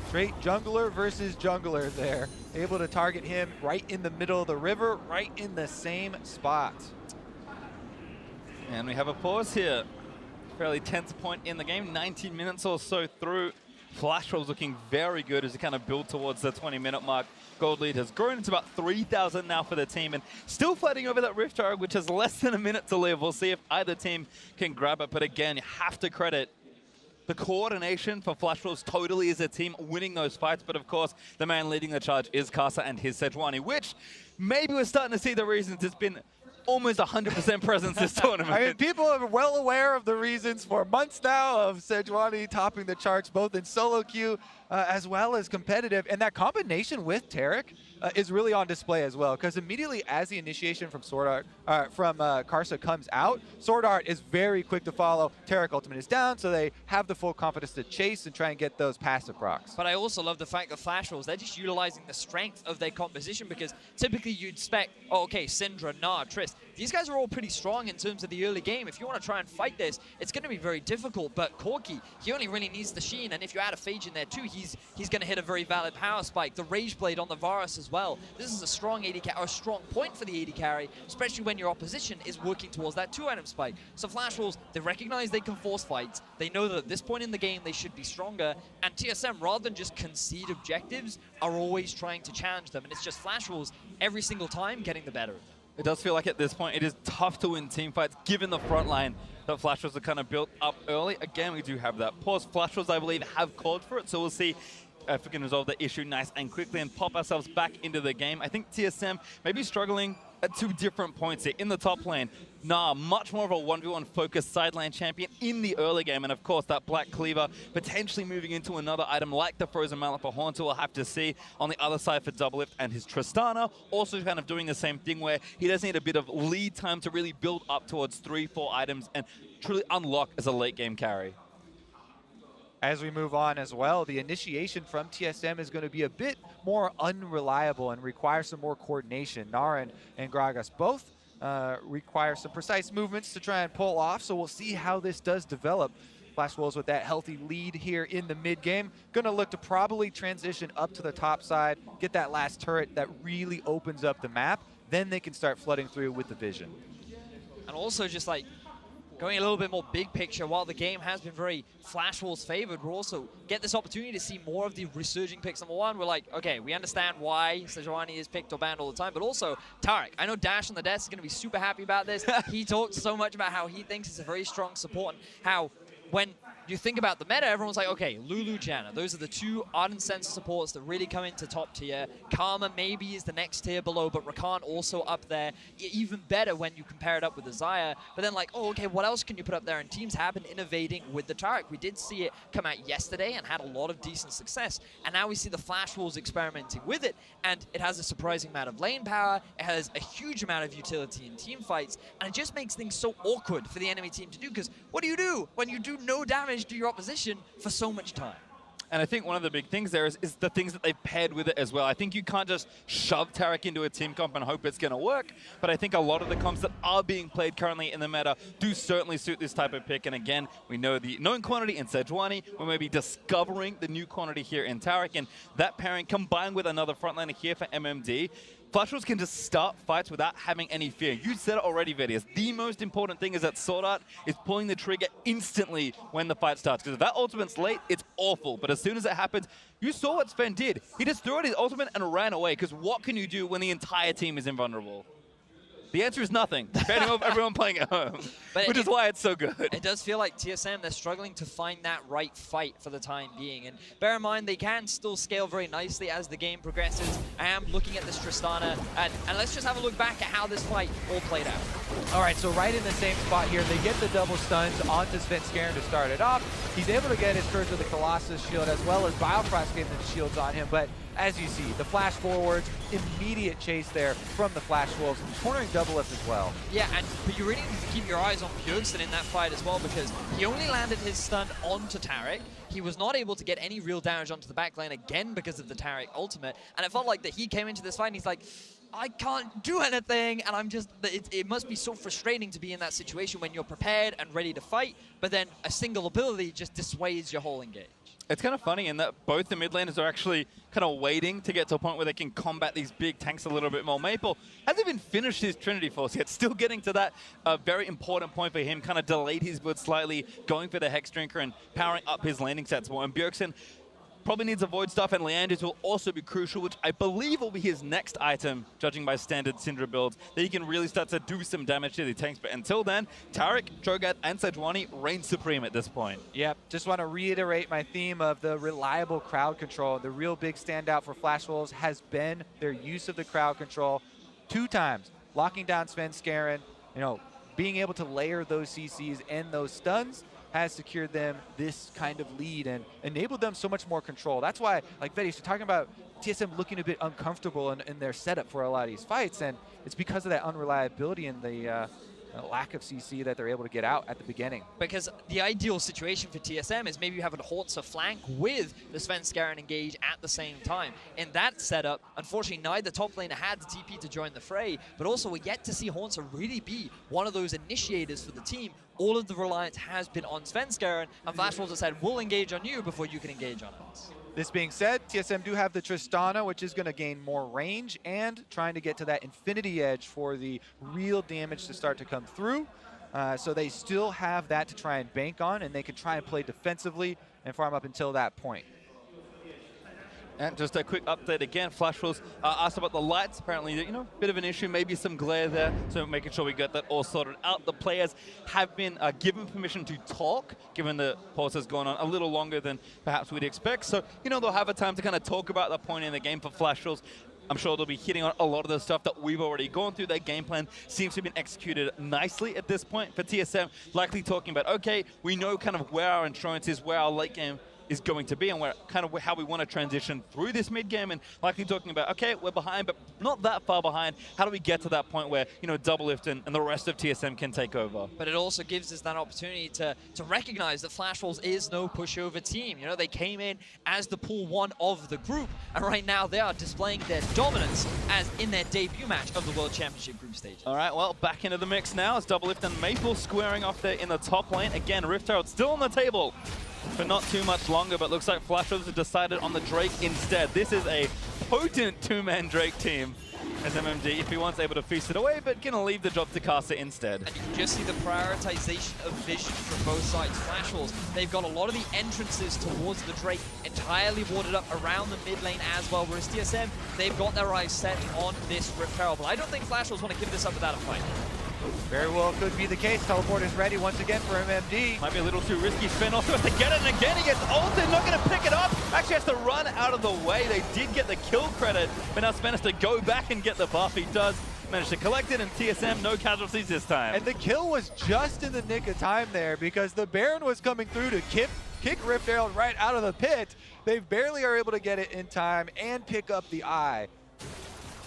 Straight jungler versus jungler there. Able to target him right in the middle of the river, right in the same spot. And we have a pause here. Fairly tense point in the game, 19 minutes or so through. Flash Rolls looking very good as we kind of build towards the 20-minute mark. Gold lead has grown to about 3,000 now for the team, and still fighting over that Rift Tower, which has less than a minute to live. We'll see if either team can grab it, but again, you have to credit the coordination for Flash Rolls totally as a team winning those fights, but of course, the man leading the charge is Karsa and his Sejuani, which maybe we're starting to see the reasons it's been almost 100% presence this tournament. I mean, people are well aware of the reasons for months now of Sejuani topping the charts, both in solo queue as well as competitive. And that combination with Taric is really on display as well, because immediately as the initiation from Karsa comes out, Sword Art is very quick to follow. Taric ultimate is down, so they have the full confidence to chase and try and get those passive procs. But I also love the fact that Flash Rolls, they're just utilizing the strength of their composition, because typically you'd expect, oh, okay, Syndra, Nah, Triss. These guys are all pretty strong in terms of the early game. If you want to try and fight this, it's going to be very difficult. But Corki, he only really needs the Sheen, and if you add a Phage in there too, he's going to hit a very valid power spike. The Rage Blade on the Varus as well. This is a strong AD or a strong point for the AD carry, especially when your opposition is working towards that 2-item spike. So Flash Rolls, they recognize they can force fights. They know that at this point in the game, they should be stronger. And TSM, rather than just concede objectives, are always trying to challenge them. And it's just Flash Rolls every single time getting the better of them. It does feel like at this point it is tough to win team fights given the front line that Flash Rolls are kind of built up early. Again, we do have that pause. Flash Rolls, I believe, have called for it, so we'll see if we can resolve the issue nice and quickly and pop ourselves back into the game. I think TSM may be struggling at 2 different points here. In the top lane, Nah, much more of a 1v1 focused side lane champion in the early game, and of course that Black Cleaver potentially moving into another item like the Frozen Mallet for Haunter. We'll have to see. On the other side for Doublelift and his Tristana, also kind of doing the same thing where he does need a bit of lead time to really build up towards 3-4 items and truly unlock as a late game carry. As we move on as well, the initiation from TSM is going to be a bit more unreliable and require some more coordination. Nara and Gragas both require some precise movements to try and pull off, so we'll see how this does develop. Flash Wolves with that healthy lead here in the mid game. Going to look to probably transition up to the top side, get that last turret that really opens up the map. Then they can start flooding through with the vision. And also just like going a little bit more big picture, while the game has been very Flash Wolves favored, we'll also get this opportunity to see more of the resurging picks. Number one, we're like, okay, we understand why Sejuani is picked or banned all the time, but also Taric. I know Dash on the desk is going to be super happy about this. He talks so much about how he thinks it's a very strong support and how when you think about the meta, everyone's like, okay, Lulu, Janna, those are the 2 Ardent Sensor supports that really come into top tier. Karma maybe is the next tier below, but Rakan also up there. Even better when you compare it up with the Xayah. But then like, oh, okay, what else can you put up there? And teams have been innovating with the Taric. We did see it come out yesterday and had a lot of decent success. And now we see the Flash Wolves experimenting with it. And it has a surprising amount of lane power. It has a huge amount of utility in team fights. And it just makes things so awkward for the enemy team to do. Because what do when you do no damage to your opposition for so much time? And I think one of the big things there is the things that they've paired with it as well. I think you can't just shove Taric into a team comp and hope it's going to work, but I think a lot of the comps that are being played currently in the meta do certainly suit this type of pick. And again, we know the known quantity in Sejuani. We may be discovering the new quantity here in Taric, and that pairing combined with another frontliner here for MMD, Flash Wolves can just start fights without having any fear. You said it already, Vedius. The most important thing is that Sword Art is pulling the trigger instantly when the fight starts. Because if that ultimate's late, it's awful. But as soon as it happens, you saw what Sven did. He just threw out his ultimate and ran away. Because what can you do when the entire team is invulnerable? The answer is nothing, depending on everyone playing at home, which is why it's so good. It does feel like TSM, they're struggling to find that right fight for the time being. And bear in mind, they can still scale very nicely as the game progresses. I am looking at this Tristana, and let's just have a look back at how this fight all played out. All right, so right in the same spot here, they get the double stuns onto Sven Skaren to start it off. He's able to get his Curse of the Colossus shield as well as Biofrost getting the shields on him, but as you see, the flash forwards, immediate chase there from the Flash Wolves, cornering Doublelift as well. Yeah, but you really need to keep your eyes on Bjergsen in that fight as well, because he only landed his stun onto Taric. He was not able to get any real damage onto the back lane again because of the Taric ultimate, and it felt like that he came into this fight and he's like, I can't do anything, and I'm just, it must be so frustrating to be in that situation when you're prepared and ready to fight, but then a single ability just dissuades your whole engage. It's kind of funny in that both the mid laners are actually kind of waiting to get to a point where they can combat these big tanks a little bit more. Maple hasn't even finished his Trinity Force yet, still getting to that very important point for him, kind of delayed his build slightly, going for the Hex Drinker and powering up his landing sets more. And Bjergsen probably needs a Void Staff, and Leanders will also be crucial, which I believe will be his next item, judging by standard Syndra builds, that he can really start to do some damage to the tanks. But until then, Taric, Cho'Gath, and Sejuani reign supreme at this point. Yep, just want to reiterate my theme of the reliable crowd control. The real big standout for Flash Wolves has been their use of the crowd control 2 times, locking down Svenskeren, being able to layer those CCs and those stuns has secured them this kind of lead and enabled them so much more control. That's why, like Betty, you're talking about TSM looking a bit uncomfortable in their setup for a lot of these fights, and it's because of that unreliability and the lack of CC that they're able to get out at the beginning. Because the ideal situation for TSM is maybe you have a Hauntzer flank with the Svenskeren engage at the same time. In that setup, unfortunately, neither top laner had the TP to join the fray, but also we're yet to see Hauntzer really be one of those initiators for the team. All of the reliance has been on Svenskeren, and Flash Wolves have said, we'll engage on you before you can engage on us. This being said, TSM do have the Tristana, which is going to gain more range and trying to get to that Infinity Edge for the real damage to start to come through. So they still have that to try and bank on, and they can try and play defensively and farm up until that point. And just a quick update again, Flash Wolves asked about the lights. Apparently, bit of an issue, maybe some glare there. So making sure we get that all sorted out. The players have been given permission to talk, given the pause has gone on a little longer than perhaps we'd expect. So, they'll have a time to kind of talk about the point in the game for Flash Wolves. I'm sure they'll be hitting on a lot of the stuff that we've already gone through. Their game plan seems to have been executed nicely at this point. For TSM, likely talking about, okay, we know kind of where our insurance is, where our late game is going to be, and where kind of how we want to transition through this mid game, and likely talking about, okay, we're behind, but not that far behind. How do we get to that point where Doublelift and the rest of TSM can take over? But it also gives us that opportunity to recognize that Flash Wolves is no pushover team. They came in as the pool 1 of the group, and right now they are displaying their dominance as in their debut match of the World Championship group stage. All right, well, back into the mix now as Doublelift and Maple squaring off there in the top lane. Again, Rift Herald still on the table for not too much longer, but looks like Flash Wolves have decided on the Drake instead. This is a potent 2-man Drake team as MMD, if he wants, able to feast it away, but gonna leave the job to Caster instead. And you can just see the prioritization of vision from both sides. Flash Wolves, they've got a lot of the entrances towards the Drake entirely warded up around the mid lane as well, whereas TSM, they've got their eyes set on this Rift Herald. But I don't think Flash Wolves want to give this up without a fight. Very well could be the case. Teleport is ready once again for MMD. Might be a little too risky. Sven also has to get it, and again he gets ulted, not going to pick it up. Actually has to run out of the way. They did get the kill credit, but now Sven has to go back and get the buff. He does manage to collect it, and TSM, no casualties this time. And the kill was just in the nick of time there, because the Baron was coming through to kick Rift Herald right out of the pit. They barely are able to get it in time and pick up the eye.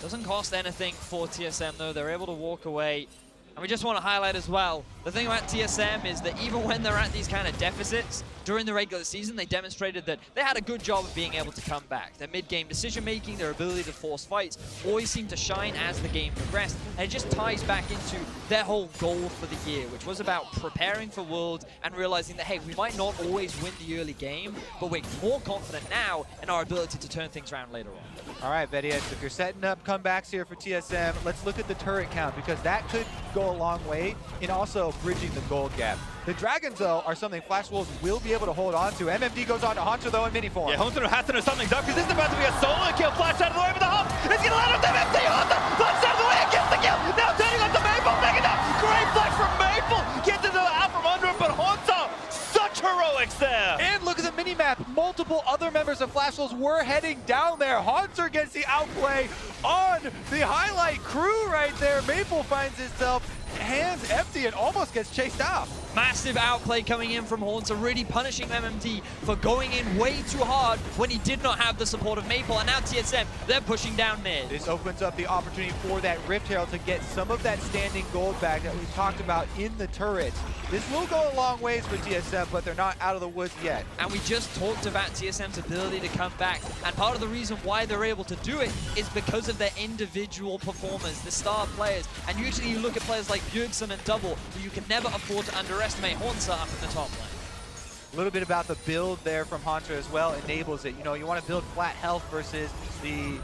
Doesn't cost anything for TSM though. They're able to walk away. And we just want to highlight as well, the thing about TSM is that even when they're at these kind of deficits, during the regular season, they demonstrated that they had a good job of being able to come back. Their mid-game decision-making, their ability to force fights, always seemed to shine as the game progressed. And it just ties back into their whole goal for the year, which was about preparing for Worlds and realizing that, hey, we might not always win the early game, but we're more confident now in our ability to turn things around later on. All right, Betty, if you're setting up comebacks here for TSM, let's look at the turret count, because that could go a long way in also bridging the gold gap. The Dragons, though, are something Flash Wolves will be able to hold on to. MMD goes on to Hauntzer, though, in mini form. Yeah, Hauntzer has to know something's up, because this is about to be a solo kill. Flash out of the way over the hump. It's going to land on MMD. Hauntzer flashes out of the way and gets the kill. Now turning on to Maple, picking up. Great flash from Maple. Gets it out from under him, but Hauntzer, such heroics there. And look at the mini-map. Multiple other members of Flash Wolves were heading down there. Hauntzer gets the outplay on the highlight crew right there. Maple finds himself hands empty and almost gets chased off. Massive outplay coming in from Haunter, really punishing MMD for going in way too hard when he did not have the support of Maple. And now TSM, they're pushing down mid. This opens up the opportunity for that Rift Herald to get some of that standing gold back that we've talked about in the turret. This will go a long ways for TSM, but they're not out of the woods yet. And we just talked about TSM's ability to come back. And part of the reason why they're able to do it is because of their individual performers, the star players. And usually you look at players like Bjergsen and Double, who you can never afford to underestimate. Haunter up in the top lane. A little bit about the build there from Haunter as well enables it. You know, you want to build flat health versus the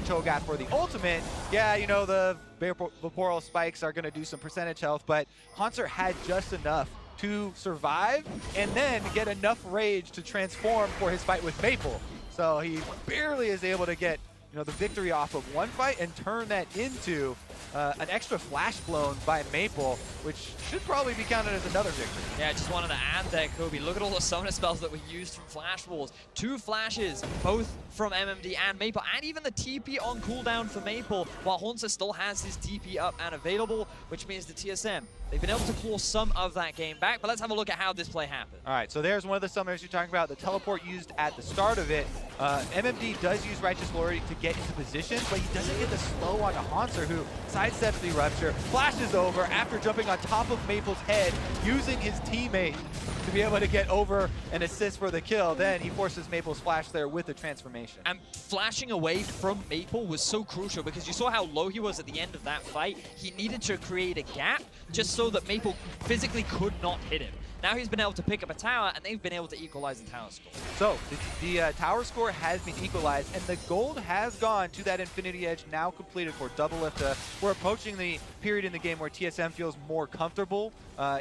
Cho'Gath for the ultimate. Yeah, you know, the Vaporal spikes are going to do some percentage health, but Haunter had just enough to survive and then get enough rage to transform for his fight with Maple. So he barely is able to get, you know, the victory off of one fight and turn that into an extra flash blown by Maple, which should probably be counted as another victory. Yeah, I just wanted to add there, Kobe. Look at all the summoner spells that were used from Flash Walls. 2 flashes, both from MMD and Maple, and even the TP on cooldown for Maple, while Haunter still has his TP up and available, which means the TSM, they've been able to claw some of that game back. But let's have a look at how this play happened. All right, so there's one of the summoners you're talking about, the teleport used at the start of it. MMD does use Righteous Glory to get into position, but he doesn't get the slow onto Haunter, who sidesteps the Rupture, flashes over after jumping on top of Maple's head, using his teammate to be able to get over and assist for the kill. Then he forces Maple's flash there with the transformation. And flashing away from Maple was so crucial because you saw how low he was at the end of that fight. He needed to create a gap just so that Maple physically could not hit him. Now he's been able to pick up a tower, and they've been able to equalize the tower score. So the tower score has been equalized, and the gold has gone to that Infinity Edge, now completed for Doublelift. We're approaching the period in the game where TSM feels more comfortable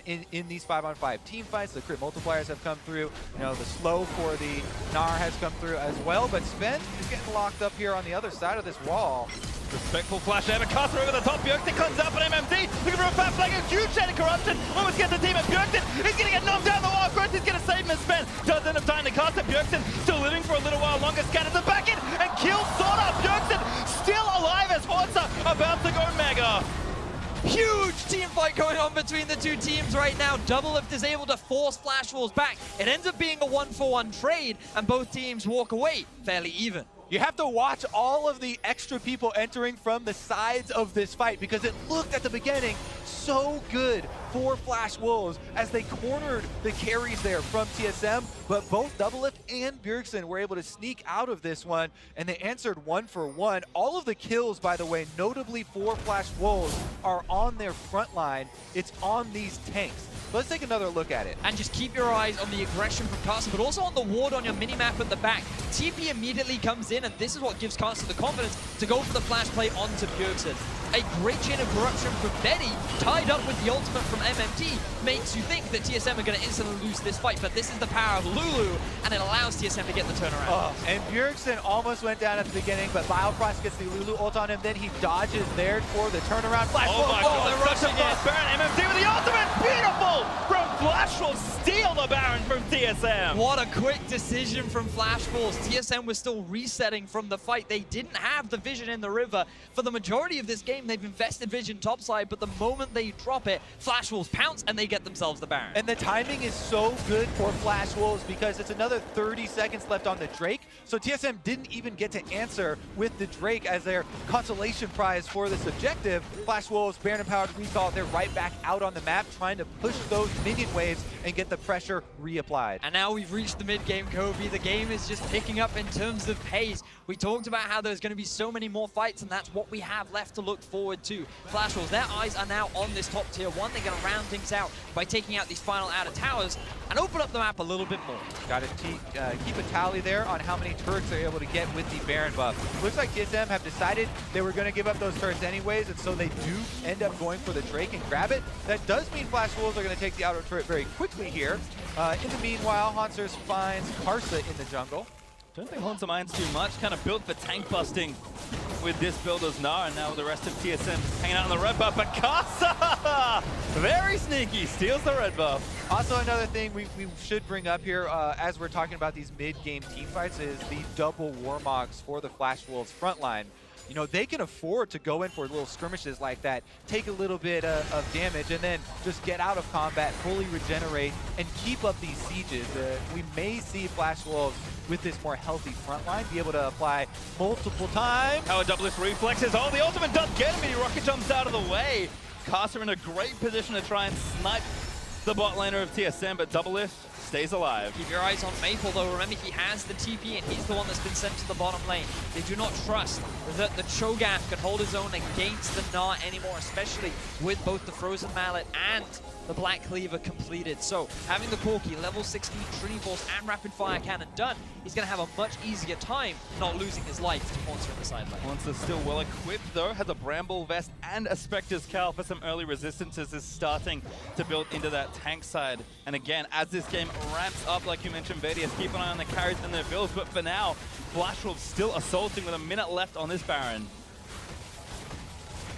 in these 5-on-5 team fights. The crit multipliers have come through. You know, the slow for the Gnar has come through as well, but Sven is getting locked up here on the other side of this wall. Respectful flash there, but Caster over the top. Bjergsen comes up, but MMD looking for a fast flag, a huge chain of corruption. Almost gets the team at Bjergsen. He's going to get knocked down the wall. Growth is going to save him and Sven. Doesn't have time to cast it. Bjergsen still living for a little while longer. Scatters the back in and kills Sora. Bjergsen still alive as Haunter about to go mega. Huge team fight going on between the two teams right now. Doublelift is able to force Flash Walls back. It ends up being a 1-for-1 trade, and both teams walk away fairly even. You have to watch all of the extra people entering from the sides of this fight because it looked at the beginning so good for Flash Wolves as they cornered the carries there from TSM, but both Doublelift and Bjergsen were able to sneak out of this one, and they answered 1-for-1. All of the kills, by the way, notably for Flash Wolves, are on their front line. It's on these tanks. Let's take another look at it. And just keep your eyes on the aggression from Caster, but also on the ward on your minimap at the back. TP immediately comes in, and this is what gives Caster the confidence to go for the flash play onto Bjergsen. A great chain of corruption from Betty, tied up with the ultimate from MMD, makes you think that TSM are going to instantly lose this fight, but this is the power of Lulu, and it allows TSM to get the turnaround. Oh, and Bjergsen almost went down at the beginning, but Biofrost gets the Lulu ult on him, then he dodges there for the turnaround. Flash oh my God, they're rushing fast Baron. MMD with the ultimate. Beautiful from Flash will steal the Baron from TSM. What a quick decision from Flash Force. TSM was still resetting from the fight. They didn't have the vision in the river. For the majority of this game, they've invested vision topside, but the moment they drop it, Flash Wolves pounce and they get themselves the Baron. And the timing is so good for Flash Wolves because it's another 30 seconds left on the Drake. So TSM didn't even get to answer with the Drake as their consolation prize for this objective. Flash Wolves, Baron Empowered Recall, they're right back out on the map trying to push those minion waves and get the pressure reapplied. And now we've reached the mid-game, Kobe. The game is just picking up in terms of pace. We talked about how there's going to be so many more fights, and that's what we have left to look forward to. Flash Wolves, their eyes are now on this top tier 1. They're going to round things out by taking out these final outer towers and open up the map a little bit more. Got to keep a tally there on how many turrets they're able to get with the Baron buff. Looks like TSM have decided they were going to give up those turrets anyways, and so they do end up going for the Drake and grab it. That does mean Flash Wolves are going to take the outer turret very quickly here. In the meanwhile, Haunter finds Karsa in the jungle. Don't think Haunter minds too much. Kind of built for tank busting with this build as Gnar, and now with the rest of TSM hanging out on the red buff. But Karsa, very sneaky, steals the red buff. Also, another thing we should bring up here as we're talking about these mid-game team fights is the double Warmogs for the Flash Wolves front line. you know, they can afford to go in for little skirmishes like that, take a little bit of damage, and then just get out of combat, fully regenerate, and keep up these sieges. We may see Flash Wolves with this more healthy front line be able to apply multiple times. Power doublist reflexes. Oh, the ultimate does get him, but he rocket jumps out of the way. Caster in a great position to try and snipe the bot laner of TSM, but doublist stays alive. Keep your eyes on Maple, though. Remember, he has the TP, and he's the one that's been sent to the bottom lane. They do not trust that the Cho'Gath can hold his own against the Gnar anymore, especially with both the Frozen Mallet and the Black Cleaver completed. So, having the Corki, level 16 Trinity Force, and Rapid Fire Cannon done, he's going to have a much easier time not losing his life to Monster in the side lane. Monster's still well equipped, though. Has a Bramble Vest and a Spectre's Cowl for some early resistances. Is starting to build into that tank side. And again, as this game ramps up, like you mentioned, VDS, keep an eye on the carries and their builds. But for now, Flash Wolves still assaulting with a minute left on this Baron.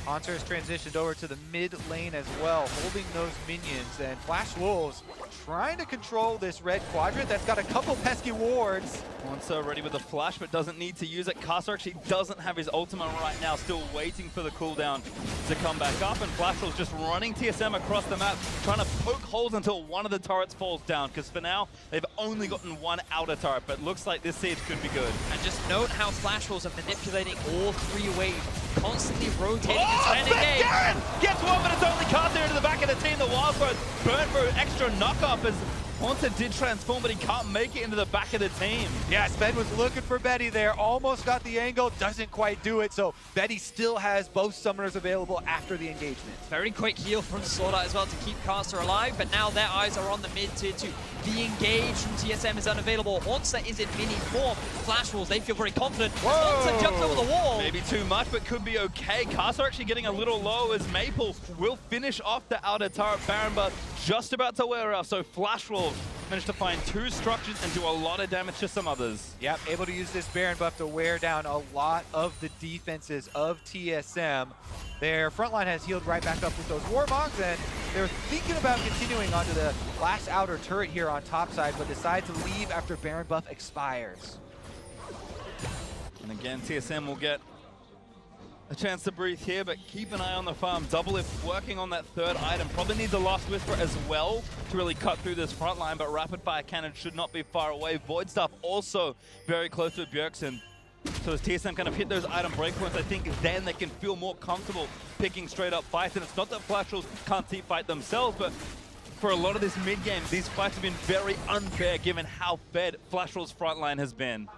Haunter has transitioned over to the mid lane as well, holding those minions, and Flash Wolves trying to control this red quadrant that's got a couple pesky wards. Monster ready with the flash, but doesn't need to use it. Caster actually doesn't have his ultimate right now, still waiting for the cooldown to come back up, and Flash Wolves just running TSM across the map, trying to poke holes until one of the turrets falls down, because for now, they've only gotten one outer turret, but looks like this siege could be good. And just note how Flash Wolves are manipulating all three waves, constantly rotating and spending game. Gets one, but it's only Caster into the back of the team. The Wildfire burn for an extra knockoff as Haunter did transform, but he can't make it into the back of the team. Yeah, Ben was looking for Betty there, almost got the angle, doesn't quite do it, so Betty still has both summoners available after the engagement. Very quick heal from Sword Art as well to keep Caster alive, but now their eyes are on the mid tier 2. The engage from TSM is unavailable. Haunter is in mini form. Flash Wolves, they feel very confident. Haunter jumps over the wall. Maybe too much, but could be okay. Caster actually getting a little low as Maple will finish off the outer turret. Baron Buff just about to wear off, so Flash Wolves managed to find two structures and do a lot of damage to some others. Yep, able to use this Baron buff to wear down a lot of the defenses of TSM. Their front line has healed right back up with those Warmogs, and they're thinking about continuing onto the last outer turret here on top side, but decide to leave after Baron buff expires. And again, TSM will get a chance to breathe here, but keep an eye on the farm. Doublelift working on that third item. Probably needs a Last Whisper as well to really cut through this front line, but Rapid Fire Cannon should not be far away. Void Staff also very close with Bjergsen. So as TSM kind of hit those item breakpoints, I think then they can feel more comfortable picking straight up fights. And it's not that Flash Wolves can't team fight themselves, but for a lot of this mid-game, these fights have been very unfair given how fed Flash Wolves' front line has been.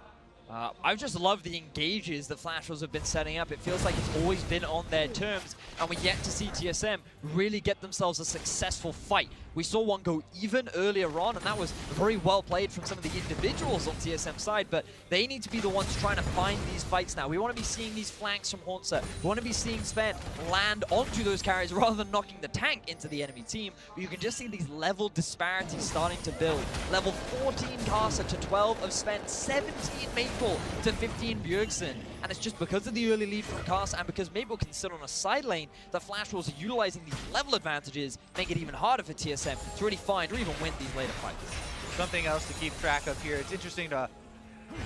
I just love the engages that Flash Wolves have been setting up. It feels like it's always been on their terms, and we yet to see TSM really get themselves a successful fight. We saw one go even earlier on, and that was very well played from some of the individuals on TSM's side, but they need to be the ones trying to find these fights now. We want to be seeing these flanks from Haunter. We want to be seeing Sven land onto those carries rather than knocking the tank into the enemy team. But you can just see these level disparities starting to build. Level 14 Caster to 12 of Sven, 17 Maple to 15 Bjergsen. And it's just because of the early lead from Caster and because Maple can sit on a side lane that Flash Wolves are utilizing these level advantages, make it even harder for TSM to really find or even win these later fights. Something else to keep track of here, it's interesting to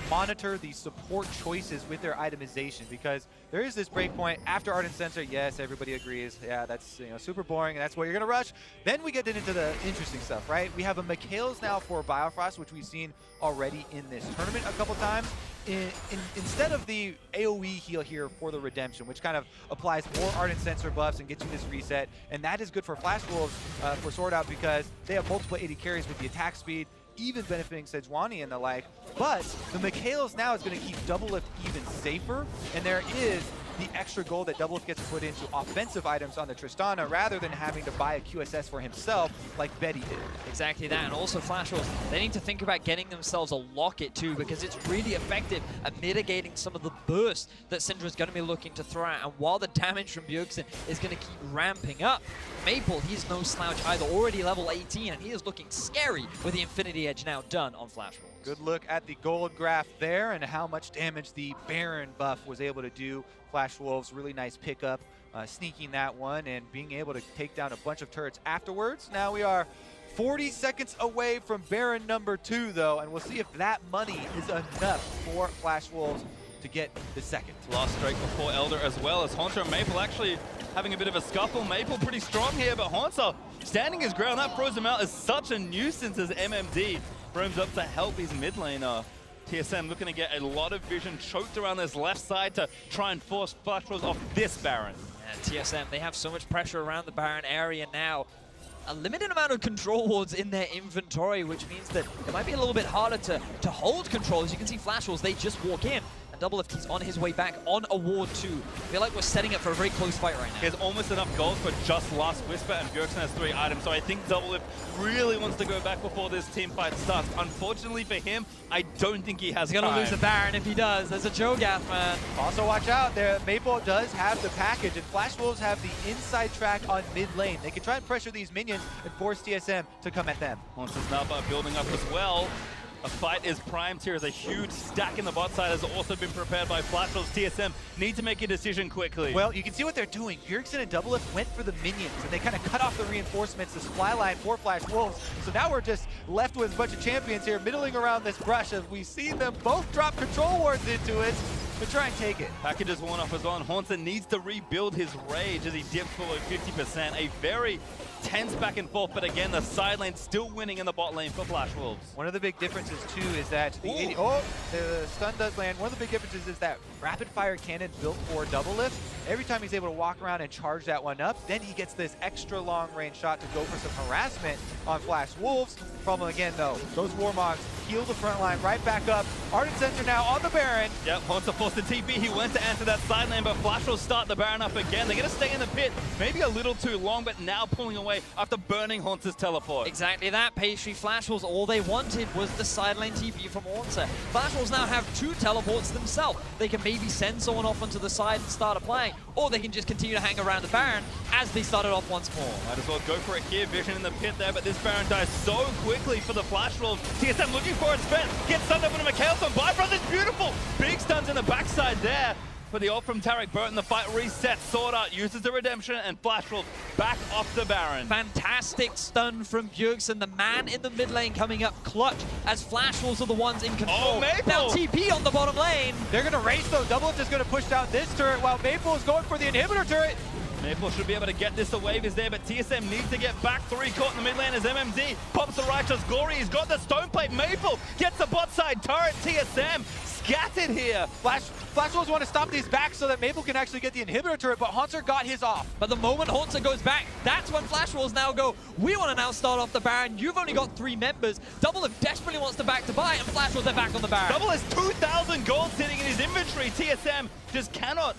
monitor the support choices with their itemization, because there is this breakpoint after Ardent Sensor. Yes, everybody agrees. Yeah, that's super boring, and that's what you're gonna rush. Then we get into the interesting stuff, right? We have a Mikhail's now for Biofrost, which we've seen already in this tournament a couple times. Instead of the AoE heal here for the Redemption, which kind of applies more Ardent Sensor buffs and gets you this reset, and that is good for Flash Wolves for Sword Out because they have multiple 80 carries with the attack speed, even benefiting Sejuani and the like. But the Mikhail's now is going to keep Doublelift even safer, and there is the extra gold that Doublelift gets to put into offensive items on the Tristana rather than having to buy a QSS for himself like Betty did. Exactly that, and also Flash Wolves, they need to think about getting themselves a locket too, because it's really effective at mitigating some of the burst that Syndra's going to be looking to throw out. And while the damage from Bjergsen is going to keep ramping up, Maple, he's no slouch either, already level 18, and he is looking scary with the Infinity Edge now done on Flash Wolves. Good look at the gold graph there and how much damage the Baron buff was able to do. Flash Wolves, really nice pickup, sneaking that one and being able to take down a bunch of turrets afterwards. Now we are 40 seconds away from Baron number 2 though, and we'll see if that money is enough for Flash Wolves to get the second. Last strike before Elder as well, as Haunter and Maple actually having a bit of a scuffle. Maple pretty strong here, but Haunter standing his ground. That froze him out is such a nuisance as MMD roams up to help his mid laner. TSM looking to get a lot of vision choked around this left side to try and force Flash Rolls off this Baron. Yeah, TSM, they have so much pressure around the Baron area now. A limited amount of control wards in their inventory, which means that it might be a little bit harder to hold control. As you can see, Flash Rolls, they just walk in. And Doublelift, he's on his way back on a ward 2. I feel like we're setting up for a very close fight right now. He has almost enough gold for just Last Whisper, and Bjergsen has 3 items, so I think Doublelift really wants to go back before this team fight starts. Unfortunately for him, I don't think he has He's gonna lose the Baron if he does. There's a Jogath, man. Also watch out, there Maple does have the package, and Flash Wolves have the inside track on mid lane. They can try and pressure these minions and force TSM to come at them. Monsters now building up as well. A fight is primed here as a huge stack in the bot side has also been prepared by Flash Rolls. TSM need to make a decision quickly. Well, you can see what they're doing. Bjergsen and Doublelift went for the minions, and they kind of cut off the reinforcements, the supply line for Flash Wolves. So now we're just left with a bunch of champions here middling around this brush as we see them both drop control wards into it to try and take it. Package is worn off as well, and Haunter needs to rebuild his rage as he dips below 50%. A very tense back and forth, but again, the side lane still winning in the bot lane for Flash Wolves. One of the big differences too is that the stun does land. One of the big differences is that rapid fire cannon built for Doublelift. Every time he's able to walk around and charge that one up, then he gets this extra long range shot to go for some harassment on Flash Wolves. Problem again though, those Warmogs heal the front line right back up. Ardent Sensor now on the Baron. Yep, Haunter forced the TP. He went to answer that side lane, but Flash will start the Baron up again. They're going to stay in the pit, maybe a little too long, but now pulling away after burning Haunter's teleport. Exactly that, Pastry. Flash Wolves, all they wanted was the side lane TP from Haunter. Flash Wolves now have 2 teleports themselves. They can maybe send someone off onto the side and start applying, or they can just continue to hang around the Baron as they started off once more. Might as well go for it here. Vision in the pit there, but this Baron dies so quickly for the Flash Wolves. TSM looking for its fence. Gets stunned up into Mikhail's on By Brothers. Beautiful. Big stuns in the backside there. For the ult from Tarek Burton, the fight resets. Sword Art uses the redemption, and Flash Wolves back off the Baron. Fantastic stun from Bjergsen, the man in the mid lane coming up clutch as Flash Wolves are the ones in control. Oh, Maple! Now TP on the bottom lane. They're going to race though. Doublelift is going to push down this turret while Maple is going for the inhibitor turret. Maple should be able to get this. The wave is there, but TSM needs to get back 3. Caught in the mid lane as MMD pops the Righteous Glory. He's got the stone plate. Maple gets the bot side turret. TSM scattered here. Flash Wolves want to stop these back so that Maple can actually get the inhibitor turret, but Haunter got his off. But the moment Haunter goes back, that's when Flash Wolves now go, we want to now start off the Baron. You've only got 3 members. Doublelift desperately wants to back to buy, and Flash Wolves are back on the Baron. Double has 2,000 gold sitting in his inventory. TSM just cannot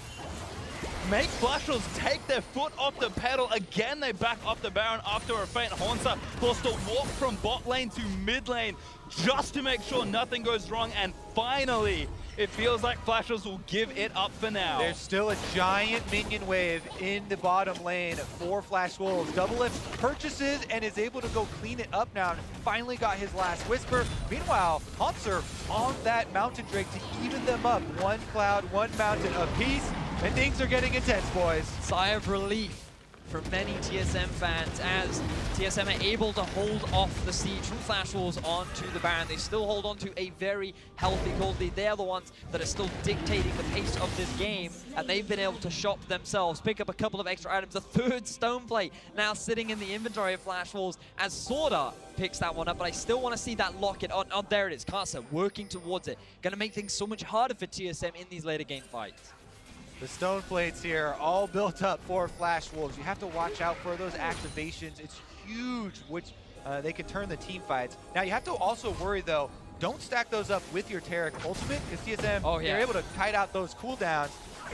make Flash Wolves take their foot off the pedal. Again, they back off the Baron after a feint. Haunter forced to walk from bot lane to mid lane just to make sure nothing goes wrong. And finally, it feels like Flash Wolves will give it up for now. There's still a giant minion wave in the bottom lane for Flash Wolves. Doublelift purchases and is able to go clean it up now and finally got his last Whisper. Meanwhile, Haunter on that Mountain Drake to even them up. 1 cloud, 1 mountain apiece. And things are getting intense, boys. Sigh of relief for many TSM fans as TSM are able to hold off the siege from Flash Wolves onto the Baron. They still hold on to a very healthy gold lead. They're the ones that are still dictating the pace of this game, and they've been able to shop themselves, pick up a couple of extra items. A 3rd stone plate now sitting in the inventory of Flash Wolves as Sword Art picks that one up, but I still want to see that locket on. Oh, there it is. Casa working towards it. Going to make things so much harder for TSM in these later game fights. The stone plates here all built up for Flash Wolves. You have to watch out for those activations. It's huge, which they can turn the team fights. Now you have to also worry though, don't stack those up with your Tarek ultimate, because TSM, they're able to kite out those cooldowns.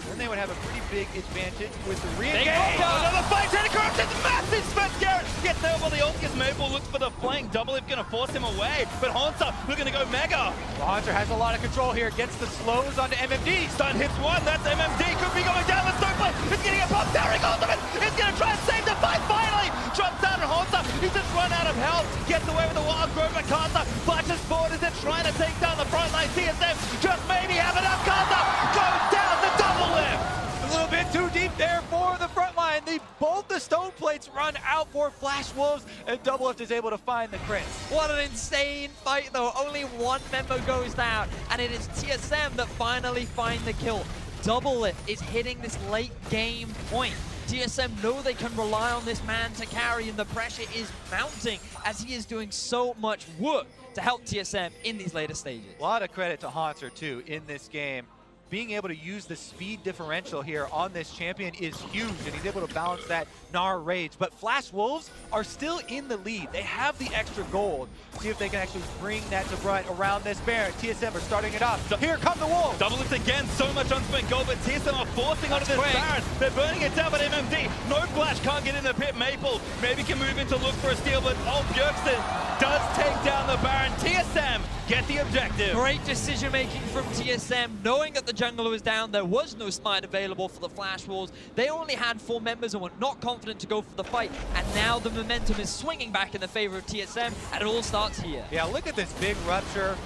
Then they would have a pretty big advantage with the re-engage. Another fight, Tentacrush, it's massive Spence Garrett gets nailed by the ult because Maple looks for the flank. Doublelift gonna force him away, but Haunter looking to go mega. Well, Haunter has a lot of control here, gets the slows onto MMD. Stun hits 1, that's MMD, could be going down the stone plate. It's getting a pop, Tarek ultimate, it's gonna try and save the fight finally. Drops down and Haunter, he's just run out of health, gets away with the wild grove, but Carter flashes forward as they're trying to take down the front line. TSM just maybe have enough. Carter goes down the double lift. A little bit too deep there for the front line. Both the stone plates run out for Flash Wolves, and Doublelift is able to find the crits. What an insane fight, though. Only one member goes down, and it is TSM that finally find the kill. Doublelift is hitting this late game point. TSM know they can rely on this man to carry, and the pressure is mounting as he is doing so much work to help TSM in these later stages. A lot of credit to Haunter, too, in this game. Being able to use the speed differential here on this champion is huge, and he's able to balance that Gnar Rage. But Flash Wolves are still in the lead. They have the extra gold. See if they can actually bring that to brunt around this Baron. TSM are starting it off. Here come the Wolves. Doublelift again, so much unspent gold, but TSM are forcing onto this Baron. They're burning it down, but MMD, no flash, can't get in the pit. Maple maybe can move in to look for a steal, but Bjergsen does take down the Baron. TSM get the objective. Great decision making from TSM, knowing that the jungler was down, there was no smite available for the Flash Wolves. They only had 4 members and were not confident to go for the fight, and now the momentum is swinging back in the favor of TSM, and it all starts here. Yeah, look at this big rupture.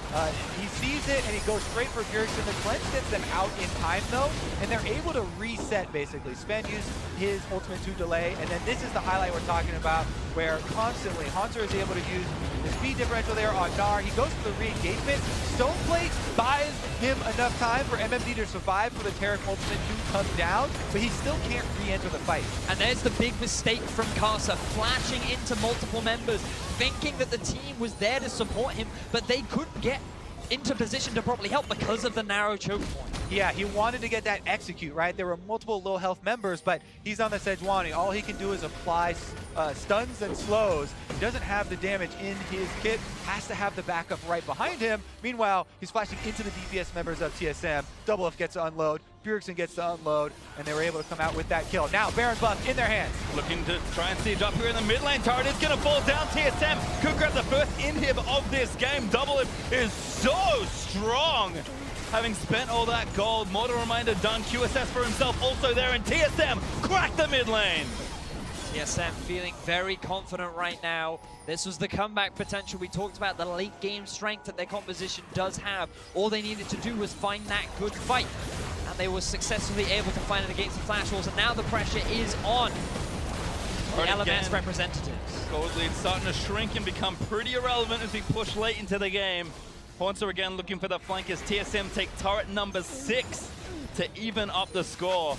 He sees it and he goes straight for Bjergsen. The cleanse gets them out in time though, and they're able to reset basically. Sven used his ultimate to delay, and then this is the highlight we're talking about, where constantly Haunter is able to use the speed differential there on Gnar. He goes for the re-engagement. Stoneplate buys him enough time for MMD to survive for the Taric ultimate to come down, but he still can't re-enter the fight. And there's the big mistake from Karsa, flashing into multiple members, thinking that the team was there to support him, but they couldn't get into position to properly help because of the narrow choke point. Yeah, he wanted to get that execute, right? There were multiple low health members, but he's on the Sejuani. All he can do is apply stuns and slows. He doesn't have the damage in his kit, has to have the backup right behind him. Meanwhile, he's flashing into the DPS members of TSM. Doublelift gets to unload, Bjergsen gets to unload, and they were able to come out with that kill. Now, Baron buff in their hands. Looking to try and siege up here in the mid lane. Turret is going to fall down. TSM could grab the first inhib of this game. Doublelift is so strong. Having spent all that gold, Mortal Reminder done. QSS for himself also there, and TSM cracked the mid lane. TSM feeling very confident right now. This was the comeback potential. We talked about the late game strength that their composition does have. All they needed to do was find that good fight, and they were successfully able to find it against the Flash Wolves, and now the pressure is on the LMS representatives. Gold lead starting to shrink and become pretty irrelevant as we push late into the game. Haunter again looking for the flank as TSM take turret number 6 to even up the score.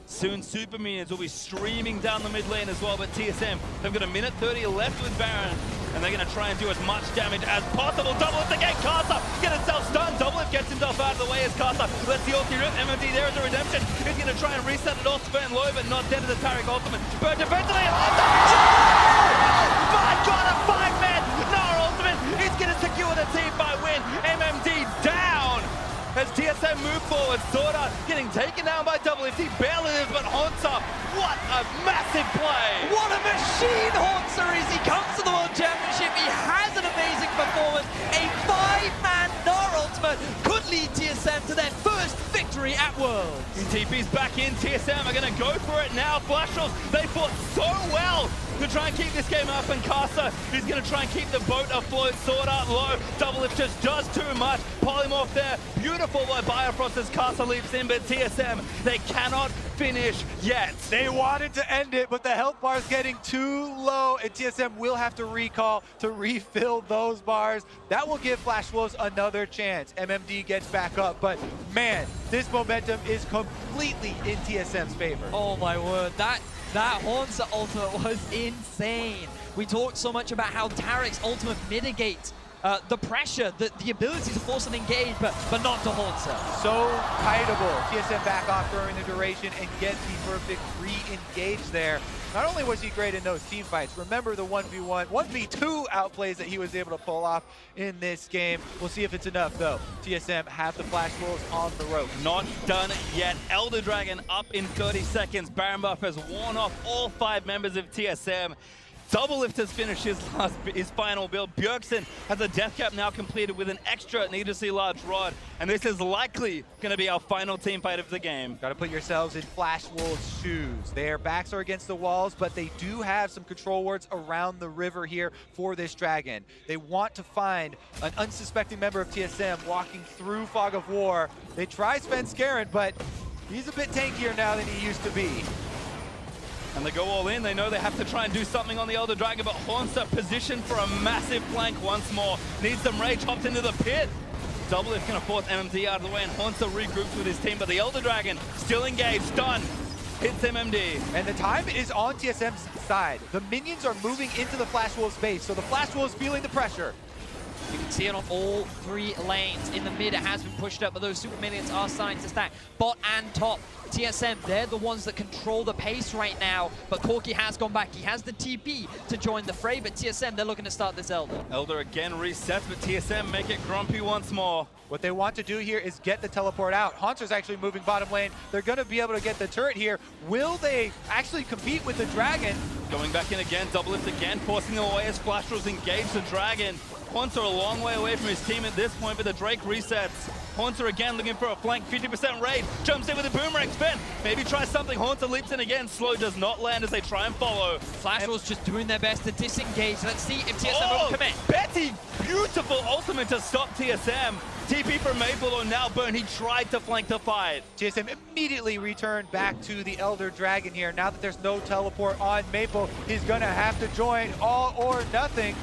Soon Super Minions will be streaming down the mid lane as well, but TSM have got a minute 30 left with Baron, and they're going to try and do as much damage as possible. Doublelift again, Karsa get himself stunned. Doublelift gets himself out of the way as Karsa lets the ulti rip. MMD there is a redemption. He's going to try and reset it off Sven low, but not dead to the Taric ultimate. But defensively, my God, a 5-man Gnar ultimate is going to secure the team by win. MMD down as TSM move forward. Sorta getting taken down by Doublelift. He barely lives, but Haunter, what a massive play! What a machine Haunter is! He comes to the World Championship, he has an amazing performance. A 5-man Gnar ultimate could lead TSM to their first victory at Worlds. TP's back in. TSM are going to go for it now. Flash Wolves, they fought so well to try and keep this game up, and Karsa is going to try and keep the boat afloat. Sword Art low. Doublelift just does too much. Polymorph there. Beautiful by Biofrost as Karsa leaps in, but TSM, they cannot finish yet. They wanted to end it, but the health bar is getting too low, and TSM will have to recall to refill those bars. That will give Flash Wolves another chance. MMD gets back up, but man, this momentum is completely in TSM's favor. Oh my word, that Haunter ultimate was insane. We talked so much about how Taric's ultimate mitigates the pressure, the ability to force an engage, but not to Haunter. So kiteable. TSM back off during the duration and get the perfect re-engage there. Not only was he great in those team fights, remember the 1v1, 1v2 outplays that he was able to pull off in this game. We'll see if it's enough though. TSM have the Flash Wolves on the rope. Not done yet. Elder Dragon up in 30 seconds. Baron buff has worn off all 5 members of TSM. Doublelift has finished his final build. Bjergsen has a death cap now completed with an extra needlessly large rod, and this is likely going to be our final team fight of the game. Got to put yourselves in Flash Wolves' shoes. Their backs are against the walls, but they do have some control wards around the river here for this dragon. They want to find an unsuspecting member of TSM walking through Fog of War. They try Sven Skaren, but he's a bit tankier now than he used to be. And they go all in. They know they have to try and do something on the Elder Dragon, but Haunter positioned for a massive flank once more. Needs some rage, hopped into the pit. Doublelift gonna force MMD out of the way, and Haunter regroups with his team, but the Elder Dragon still engaged, stunned. Hits MMD. And the time is on TSM's side. The minions are moving into the Flash Wolves base, so the Flash Wolves feeling the pressure. You can see it on all 3 lanes. In the mid, it has been pushed up, but those super minions are starting to stack. Bot and top. TSM, they're the ones that control the pace right now, but Corki has gone back. He has the TP to join the fray, but TSM, they're looking to start this Elder. Elder again resets, but TSM make it grumpy once more. What they want to do here is get the teleport out. Haunter's actually moving bottom lane. They're going to be able to get the turret here. Will they actually compete with the Dragon? Going back in again, Doublelift again, forcing them away as Flash Wolves engage the Dragon. Haunter a long way away from his team at this point, but the Drake resets. Haunter again looking for a flank, 50% raid, jumps in with a boomerang spin. Maybe try something, Haunter leaps in again. Slow does not land as they try and follow. Flash Wolves just doing their best to disengage. Let's see if TSM will commit. Betty, beautiful ultimate to stop TSM. TP from Maple on now burn, he tried to flank the fight. TSM immediately returned back to the Elder Dragon here. Now that there's no teleport on Maple, he's gonna have to join all or nothing.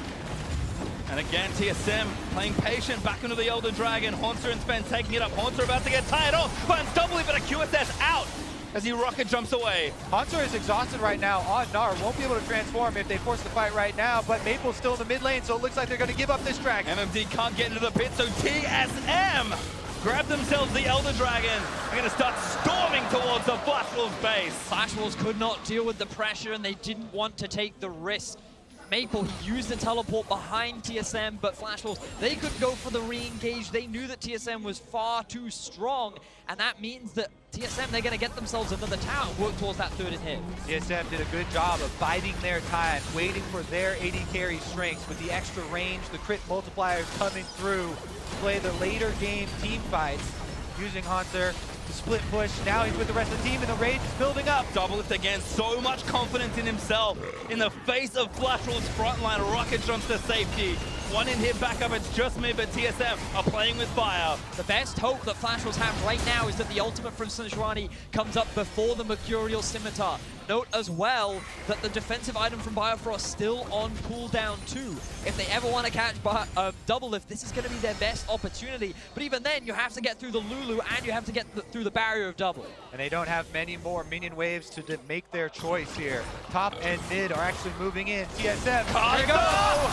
And again, TSM playing patient back into the Elder Dragon. Haunter and Sven taking it up. Haunter about to get tied off. Finds Doublelift, but a QSS out as he rocket jumps away. Haunter is exhausted right now on Gnar. Won't be able to transform if they force the fight right now, but Maple's still in the mid lane, so it looks like they're going to give up this Dragon. MMD can't get into the pit, so TSM grab themselves the Elder Dragon. They're going to start storming towards the Flash Wolves base. Flash Wolves could not deal with the pressure, and they didn't want to take the risk. Maple, he used the teleport behind TSM, but Flash Wolves, they could go for the re-engage. They knew that TSM was far too strong, and that means that TSM, they're going to get themselves another tower, work towards that third hit. TSM did a good job of biding their time, waiting for their AD carry strengths with the extra range, the crit multipliers coming through to play the later game team fights, using Haunter to split push. Now he's with the rest of the team, and the rage is building up. Doublelift again, so much confidence in himself. In the face of Flash Wolves' frontline, rocket jumps to safety. One in hit back up, it's just me, but TSM are playing with fire. The best hope that Flash Wolves have right now is that the ultimate from Sejuani comes up before the Mercurial Scimitar. Note as well that the defensive item from Biofrost still on cooldown too. If they ever want to catch Doublelift, this is going to be their best opportunity. But even then, you have to get through the Lulu and you have to get through the barrier of Double. And they don't have many more minion waves to make their choice here. Top and mid are actually moving in. TSM, here we go!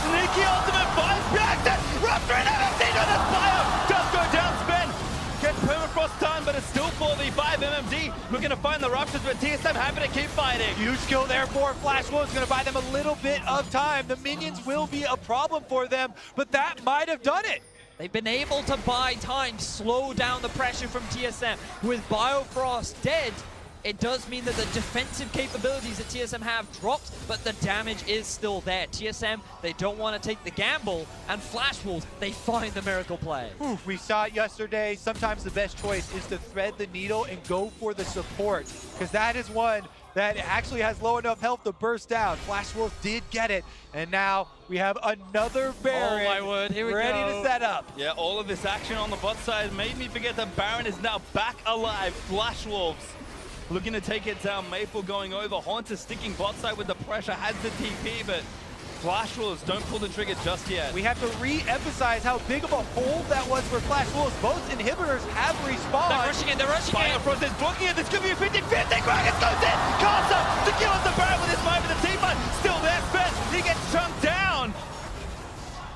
Sneaky ultimate finds reacted! Rupture and MMD to the fire! Does go down, Sven! Gets permafrost time, but it's still 4v5. MMD looking to find the ruptures, but TSM happy to keep fighting. Huge skill there for Flash Wolves, going to buy them a little bit of time. The minions will be a problem for them, but that might have done it. They've been able to buy time, slow down the pressure from TSM. With Biofrost dead, it does mean that the defensive capabilities that TSM have dropped, but the damage is still there. TSM, they don't want to take the gamble, and Flash Wolves, they find the miracle play. We saw it yesterday. Sometimes the best choice is to thread the needle and go for the support, because that is one that actually has low enough health to burst down. Flash Wolves did get it, and now we have another Baron. Oh my word, here we ready go. to set up. Yeah, all of this action on the bot side made me forget that Baron is now back alive. Flash Wolves looking to take it down. Maple going over. Haunter sticking bot side with the pressure, has the TP, but Flash Wolves don't pull the trigger just yet. We have to re-emphasize how big of a hold that was for Flash Wolves. Both inhibitors have respawned. They're rushing in, they're rushing in. Biofrost is blocking it. This could be a 50-50. Gragas goes in. Casa secures the Baron with his moment. The team fight still there. Spence, he gets chunked down.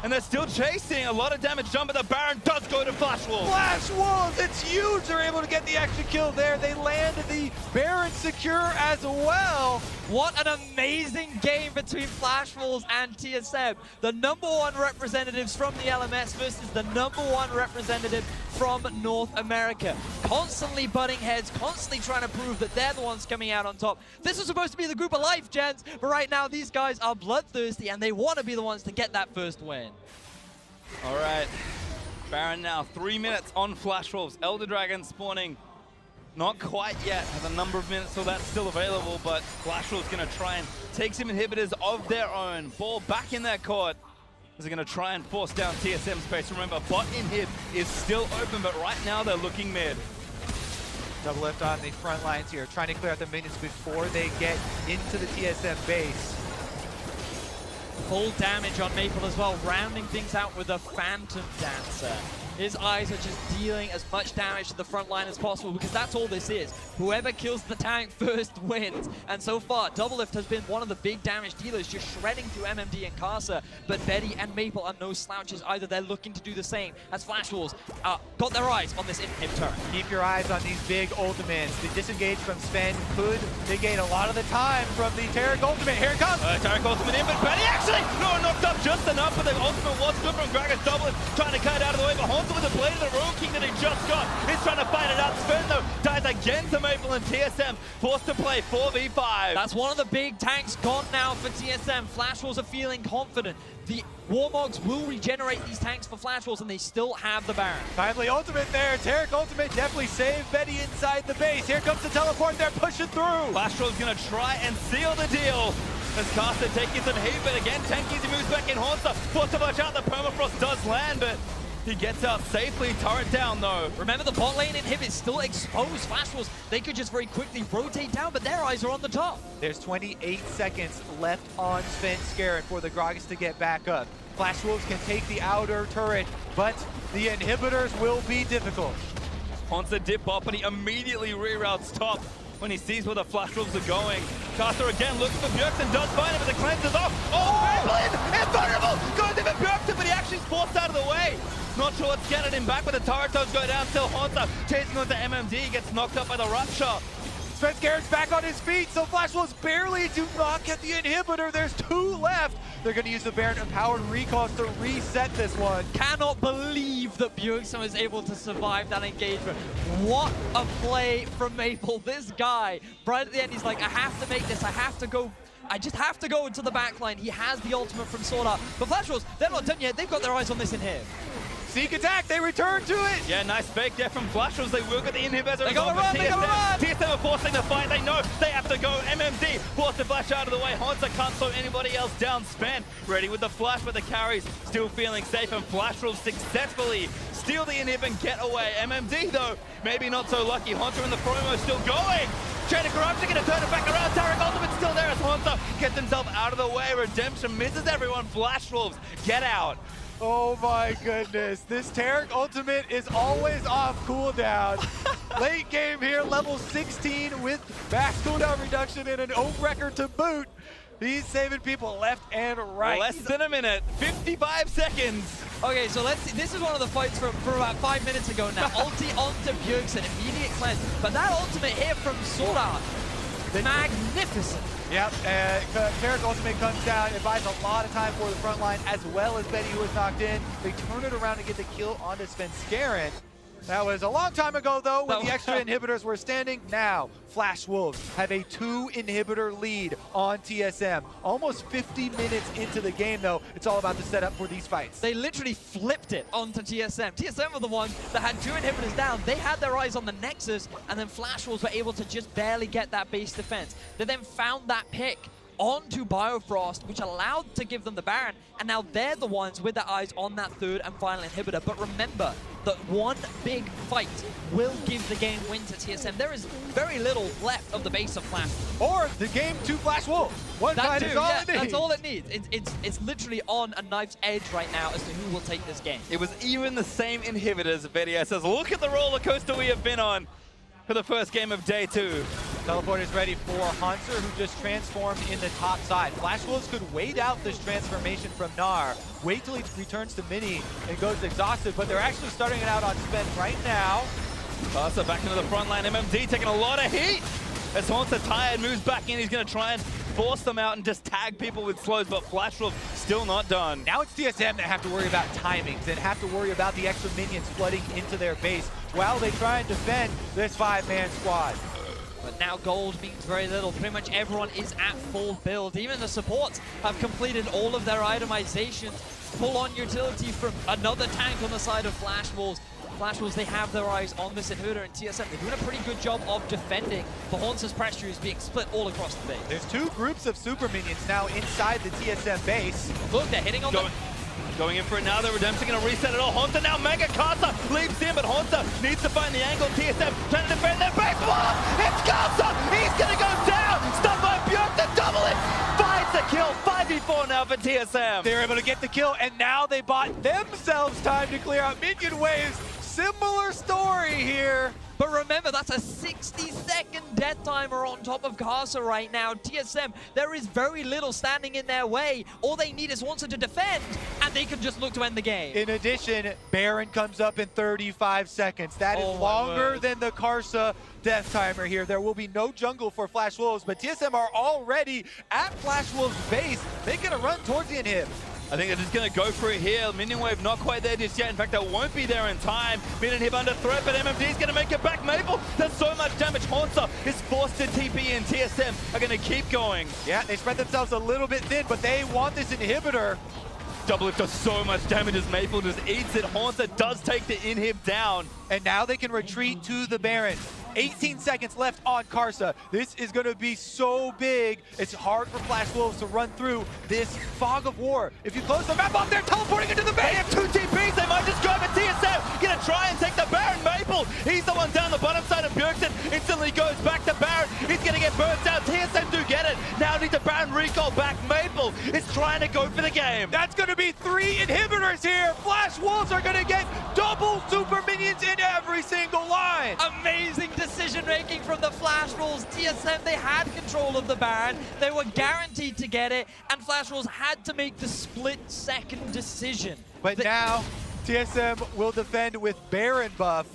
And they're still chasing. A lot of damage done, but the Baron does go to Flash Wolves. Flash Wolves, it's huge. They're able to get the extra kill there. They land the Baron secure as well. What an amazing game between Flash Wolves and TSM. The #1 representatives from the LMS versus the #1 representative from North America. Constantly butting heads, constantly trying to prove that they're the ones coming out on top. This was supposed to be the group of life, gents, but right now these guys are bloodthirsty and they want to be the ones to get that first win. All right, Baron now 3 minutes on Flash Wolves. Elder Dragon spawning. Not quite yet, has a number of minutes, so that's still available, but Flash Wolves gonna try and take some inhibitors of their own. Ball back in their court. They're gonna try and force down TSM space. Remember, bot inhib is still open, but right now they're looking mid. Double lift on the front lines here, trying to clear out the minions before they get into the TSM base. Full damage on Maple as well, rounding things out with a Phantom Dancer. His eyes are just dealing as much damage to the front line as possible because that's all this is. Whoever kills the tank first wins. And so far, Doublelift has been one of the big damage dealers, just shredding through MMD and Casa. But Betty and Maple are no slouches either. They're looking to do the same as Flash Wolves got their eyes on this inhibitor. Keep your eyes on these big ultimates. The disengage from Sven could negate a lot of the time from the Taric ultimate. Here it comes! Taric ultimate in, but Betty actually knocked up just enough, but the ultimate was good from Gragas. Doublelift trying to cut it out of the way, but Haunter with the blade of the Ruin King that he just got. He's trying to fight it out. Sven though dies again to Maple, and TSM forced to play 4v5. That's one of the big tanks gone now for TSM. Flash Wolves are feeling confident. The Warmogs will regenerate these tanks for Flash Wolves, and they still have the Baron. Timely ultimate there. Taric ultimate definitely saved Betty inside the base. Here comes the teleport. They're pushing through. Flash Wolves gonna try and seal the deal. As Carson taking some heat, but again, Tanky moves back in. Haunter forced to watch out. The permafrost does land, but he gets out safely. Turret down though. Remember, the bot lane inhibit is still exposed. Flash Wolves, they could just very quickly rotate down, but their eyes are on the top. There's 28 seconds left on Sven Scarron for the Gragas to get back up. Flash Wolves can take the outer turret, but the inhibitors will be difficult. Haunter dip bot, but he immediately reroutes top when he sees where the Flash Wolves are going. Caster again looking for Bjergsen, does find him, but the cleanse is off. Oh, Maplin! Invulnerable! Goes in for Bjergsen, but he actually forced out of the way. Not sure what's getting him back, but the turret does go down. Still Haunter chasing onto MMD, gets knocked up by the Rupture. Sven Scarron's back on his feet, so Flash Wolves barely do not get the inhibitor. There's 2 left. They're going to use the Baron Empowered Recalls to reset this one. Cannot believe that Bjergsen was able to survive that engagement. What a play from Maple. This guy, right at the end, he's like, I have to make this. I just have to go into the backline. He has the ultimate from Sword Art. But Flash Wolves, they're not done yet. They've got their eyes on this inhib. Sneak attack, they return to it! Yeah, nice fake there from Flash Wolves. They will get the inhib. They gotta run, they gotta run! TSM are forcing the fight. They know they have to go. MMD forced the flash out of the way. Haunter can't slow anybody else down. Sven ready with the flash, but the carries still feeling safe, and Flash Wolves successfully steal the inhib and get away. MMD though, maybe not so lucky. Haunter in the promo still going. Chain of Corruption gonna turn it back around. Taric ultimate still there as Haunter gets himself out of the way. Redemption misses everyone. Flash Wolves get out. Oh my goodness, this Taric ultimate is always off cooldown. Late game here, level 16 with max cooldown reduction and an own record to boot. He's saving people left and right. Less than a minute, 55 seconds. Okay, so let's see. This is one of the fights from about 5 minutes ago now. Ulti onto Bjergsen, immediate cleanse. But that ultimate here from Sword Art, magnificent. Yep, Taric ultimate comes down. It buys a lot of time for the front line, as well as Betty, who was knocked in. They turn it around to get the kill onto Sven Scarron. That was a long time ago, though, when the extra inhibitors were standing. Now, Flash Wolves have a 2 inhibitor lead on TSM. Almost 50 minutes into the game, though. It's all about the setup for these fights. They literally flipped it onto TSM. TSM were the ones that had 2 inhibitors down. They had their eyes on the Nexus, and then Flash Wolves were able to just barely get that base defense. They then found that pick onto Biofrost, which allowed to give them the Baron, and now they're the ones with their eyes on that 3rd and final inhibitor. But remember that one big fight will give the game win to TSM. There is very little left of the base of Flash. Or the game to Flash Wolves. One fight is all it needs. That's all it needs. It's literally on a knife's edge right now as to who will take this game. It was even the same inhibitors. Video says, look at the roller coaster we have been on for the first game of day 2. Teleport is ready for Hunter, who just transformed in the top side. Flash Wolves could wait out this transformation from Gnar, wait till he returns to Mini and goes exhausted, but they're actually starting it out on Sven right now. Casa back into the front line. MMD taking a lot of heat. As Haunter tired, moves back in. He's going to try and force them out and just tag people with slows, but Flash Wolf still not done. Now it's TSM that have to worry about timings and have to worry about the extra minions flooding into their base while they try and defend this 5-man squad. But now gold means very little. Pretty much everyone is at full build. Even the supports have completed all of their itemizations. Full-on utility from another tank on the side of Flash Wolves. Flash Wolves, they have their eyes on this inhibitor, and TSM, they're doing a pretty good job of defending. The Haunter's pressure is being split all across the base. There's 2 groups of super minions now inside the TSM base. Look, they're hitting on them. Going in for it now, the Redemption going to reset it all. Haunter now, Mega Casa leaps in, but Haunter needs to find the angle. TSM trying to defend their base. Whoa! It's Casa! He's going to go down! Stunned by Björk to double it! Finds the kill, 5v4 now for TSM. They're able to get the kill, and now they bought themselves time to clear out minion waves. Similar story here. But remember, that's a 60-second death timer on top of Casa right now. TSM, there is very little standing in their way. All they need is Wansa to defend, and they can just look to end the game. In addition, Baron comes up in 35 seconds. That is longer than the Karsa death timer here. There will be no jungle for Flash Wolves, but TSM are already at Flash Wolves' base. They're going to run towards the inhib. I think they're just going to go for it here. Minion wave not quite there just yet. In fact, it won't be there in time. Minion hip under threat, but MMD is going to make it back. Maple does so much damage. Haunter is forced to TP, and TSM are going to keep going. Yeah, they spread themselves a little bit thin, but they want this inhibitor. Double Lift does so much damage as Maple just eats it. Haunter does take the inhib down. And now they can retreat to the Baron. 18 seconds left on Karsa. This is going to be so big. It's hard for Flash Wolves to run through this fog of war. If you close the map off, they're teleporting into the base. They have 2 TPs. They might just grab a TSM. Gonna try and take the Baron. Maple, he's the one down the bottom side of Bjergsen. Instantly goes back to Baron. He's gonna get burnt out. TSM do get it. Now needs a Baron recall back. Maple is trying to go for the game. That's going to be 3 inhibitors here. Flash Wolves are going to get double super minions in every single line. Amazing decision making from the Flash Wolves. TSM, they had control of the Baron. They were guaranteed to get it, and Flash Wolves had to make the split-second decision. But now, TSM will defend with Baron buff.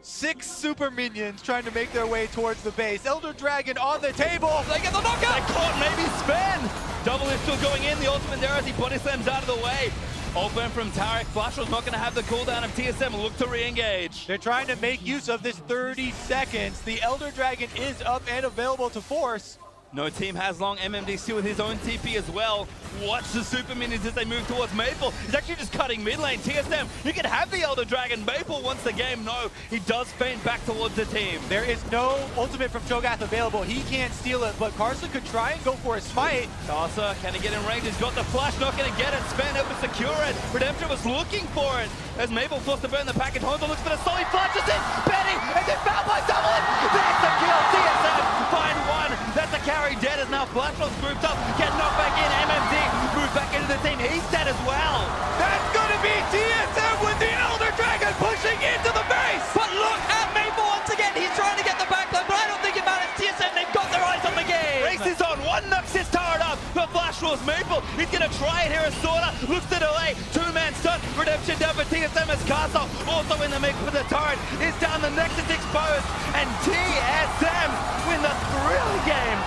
6 super minions trying to make their way towards the base. Elder Dragon on the table. They get the knockout. They caught maybe Sven. Double is still going in. The ultimate there as he body slams out of the way. Open from Tarek. Flash was not going to have the cooldown of TSM. Look to re-engage. They're trying to make use of this 30 seconds. The Elder Dragon is up and available to force. No team has long. MMD still with his own TP as well. Watch the super minions as they move towards Maple. He's actually just cutting mid lane. TSM, you can have the Elder Dragon. Maple wants the game. No, he does feint back towards the team. There is no ultimate from Cho'Gath available. He can't steal it, but Karsa could try and go for a smite. Karsa, can he get in range? He's got the flash, not going to get it. Sven able to secure it. Redemption was looking for it. As Maple forced to burn the package. Honda looks for the solid flashes in. Benny, and then found by double it. That's the kill. TSM find one. That's a carry dead as now Flash was grouped up. Get knocked back in. MMD moves back into the team. He's dead as well. That's going to be TSM with the Elder Dragon pushing into the base. But look at Maple once again. He's trying to get the backline, but I don't think it matters. TSM, they've got their eyes on the game. Race is on. One knocks his turret up for Flash Rules. Maple, he's going to try it here as Sorta. Looks to delay. 2-man stun. Redemption down for TSM as Castle. Also in the mix for the turret. Is down. The Nexus exposed. And TSM win the thrilling game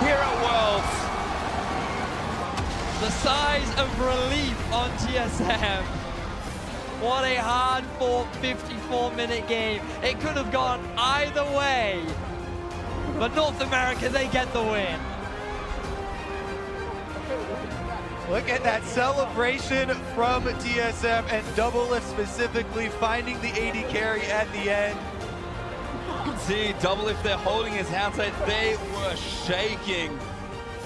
here at Worlds. The size of relief on TSM. What a hard-fought 54-minute game. It could have gone either way. But North America, they get the win. Look at that celebration from TSM and Double Lift specifically finding the AD carry at the end. You can see Double Lift there holding his hands. They were shaking.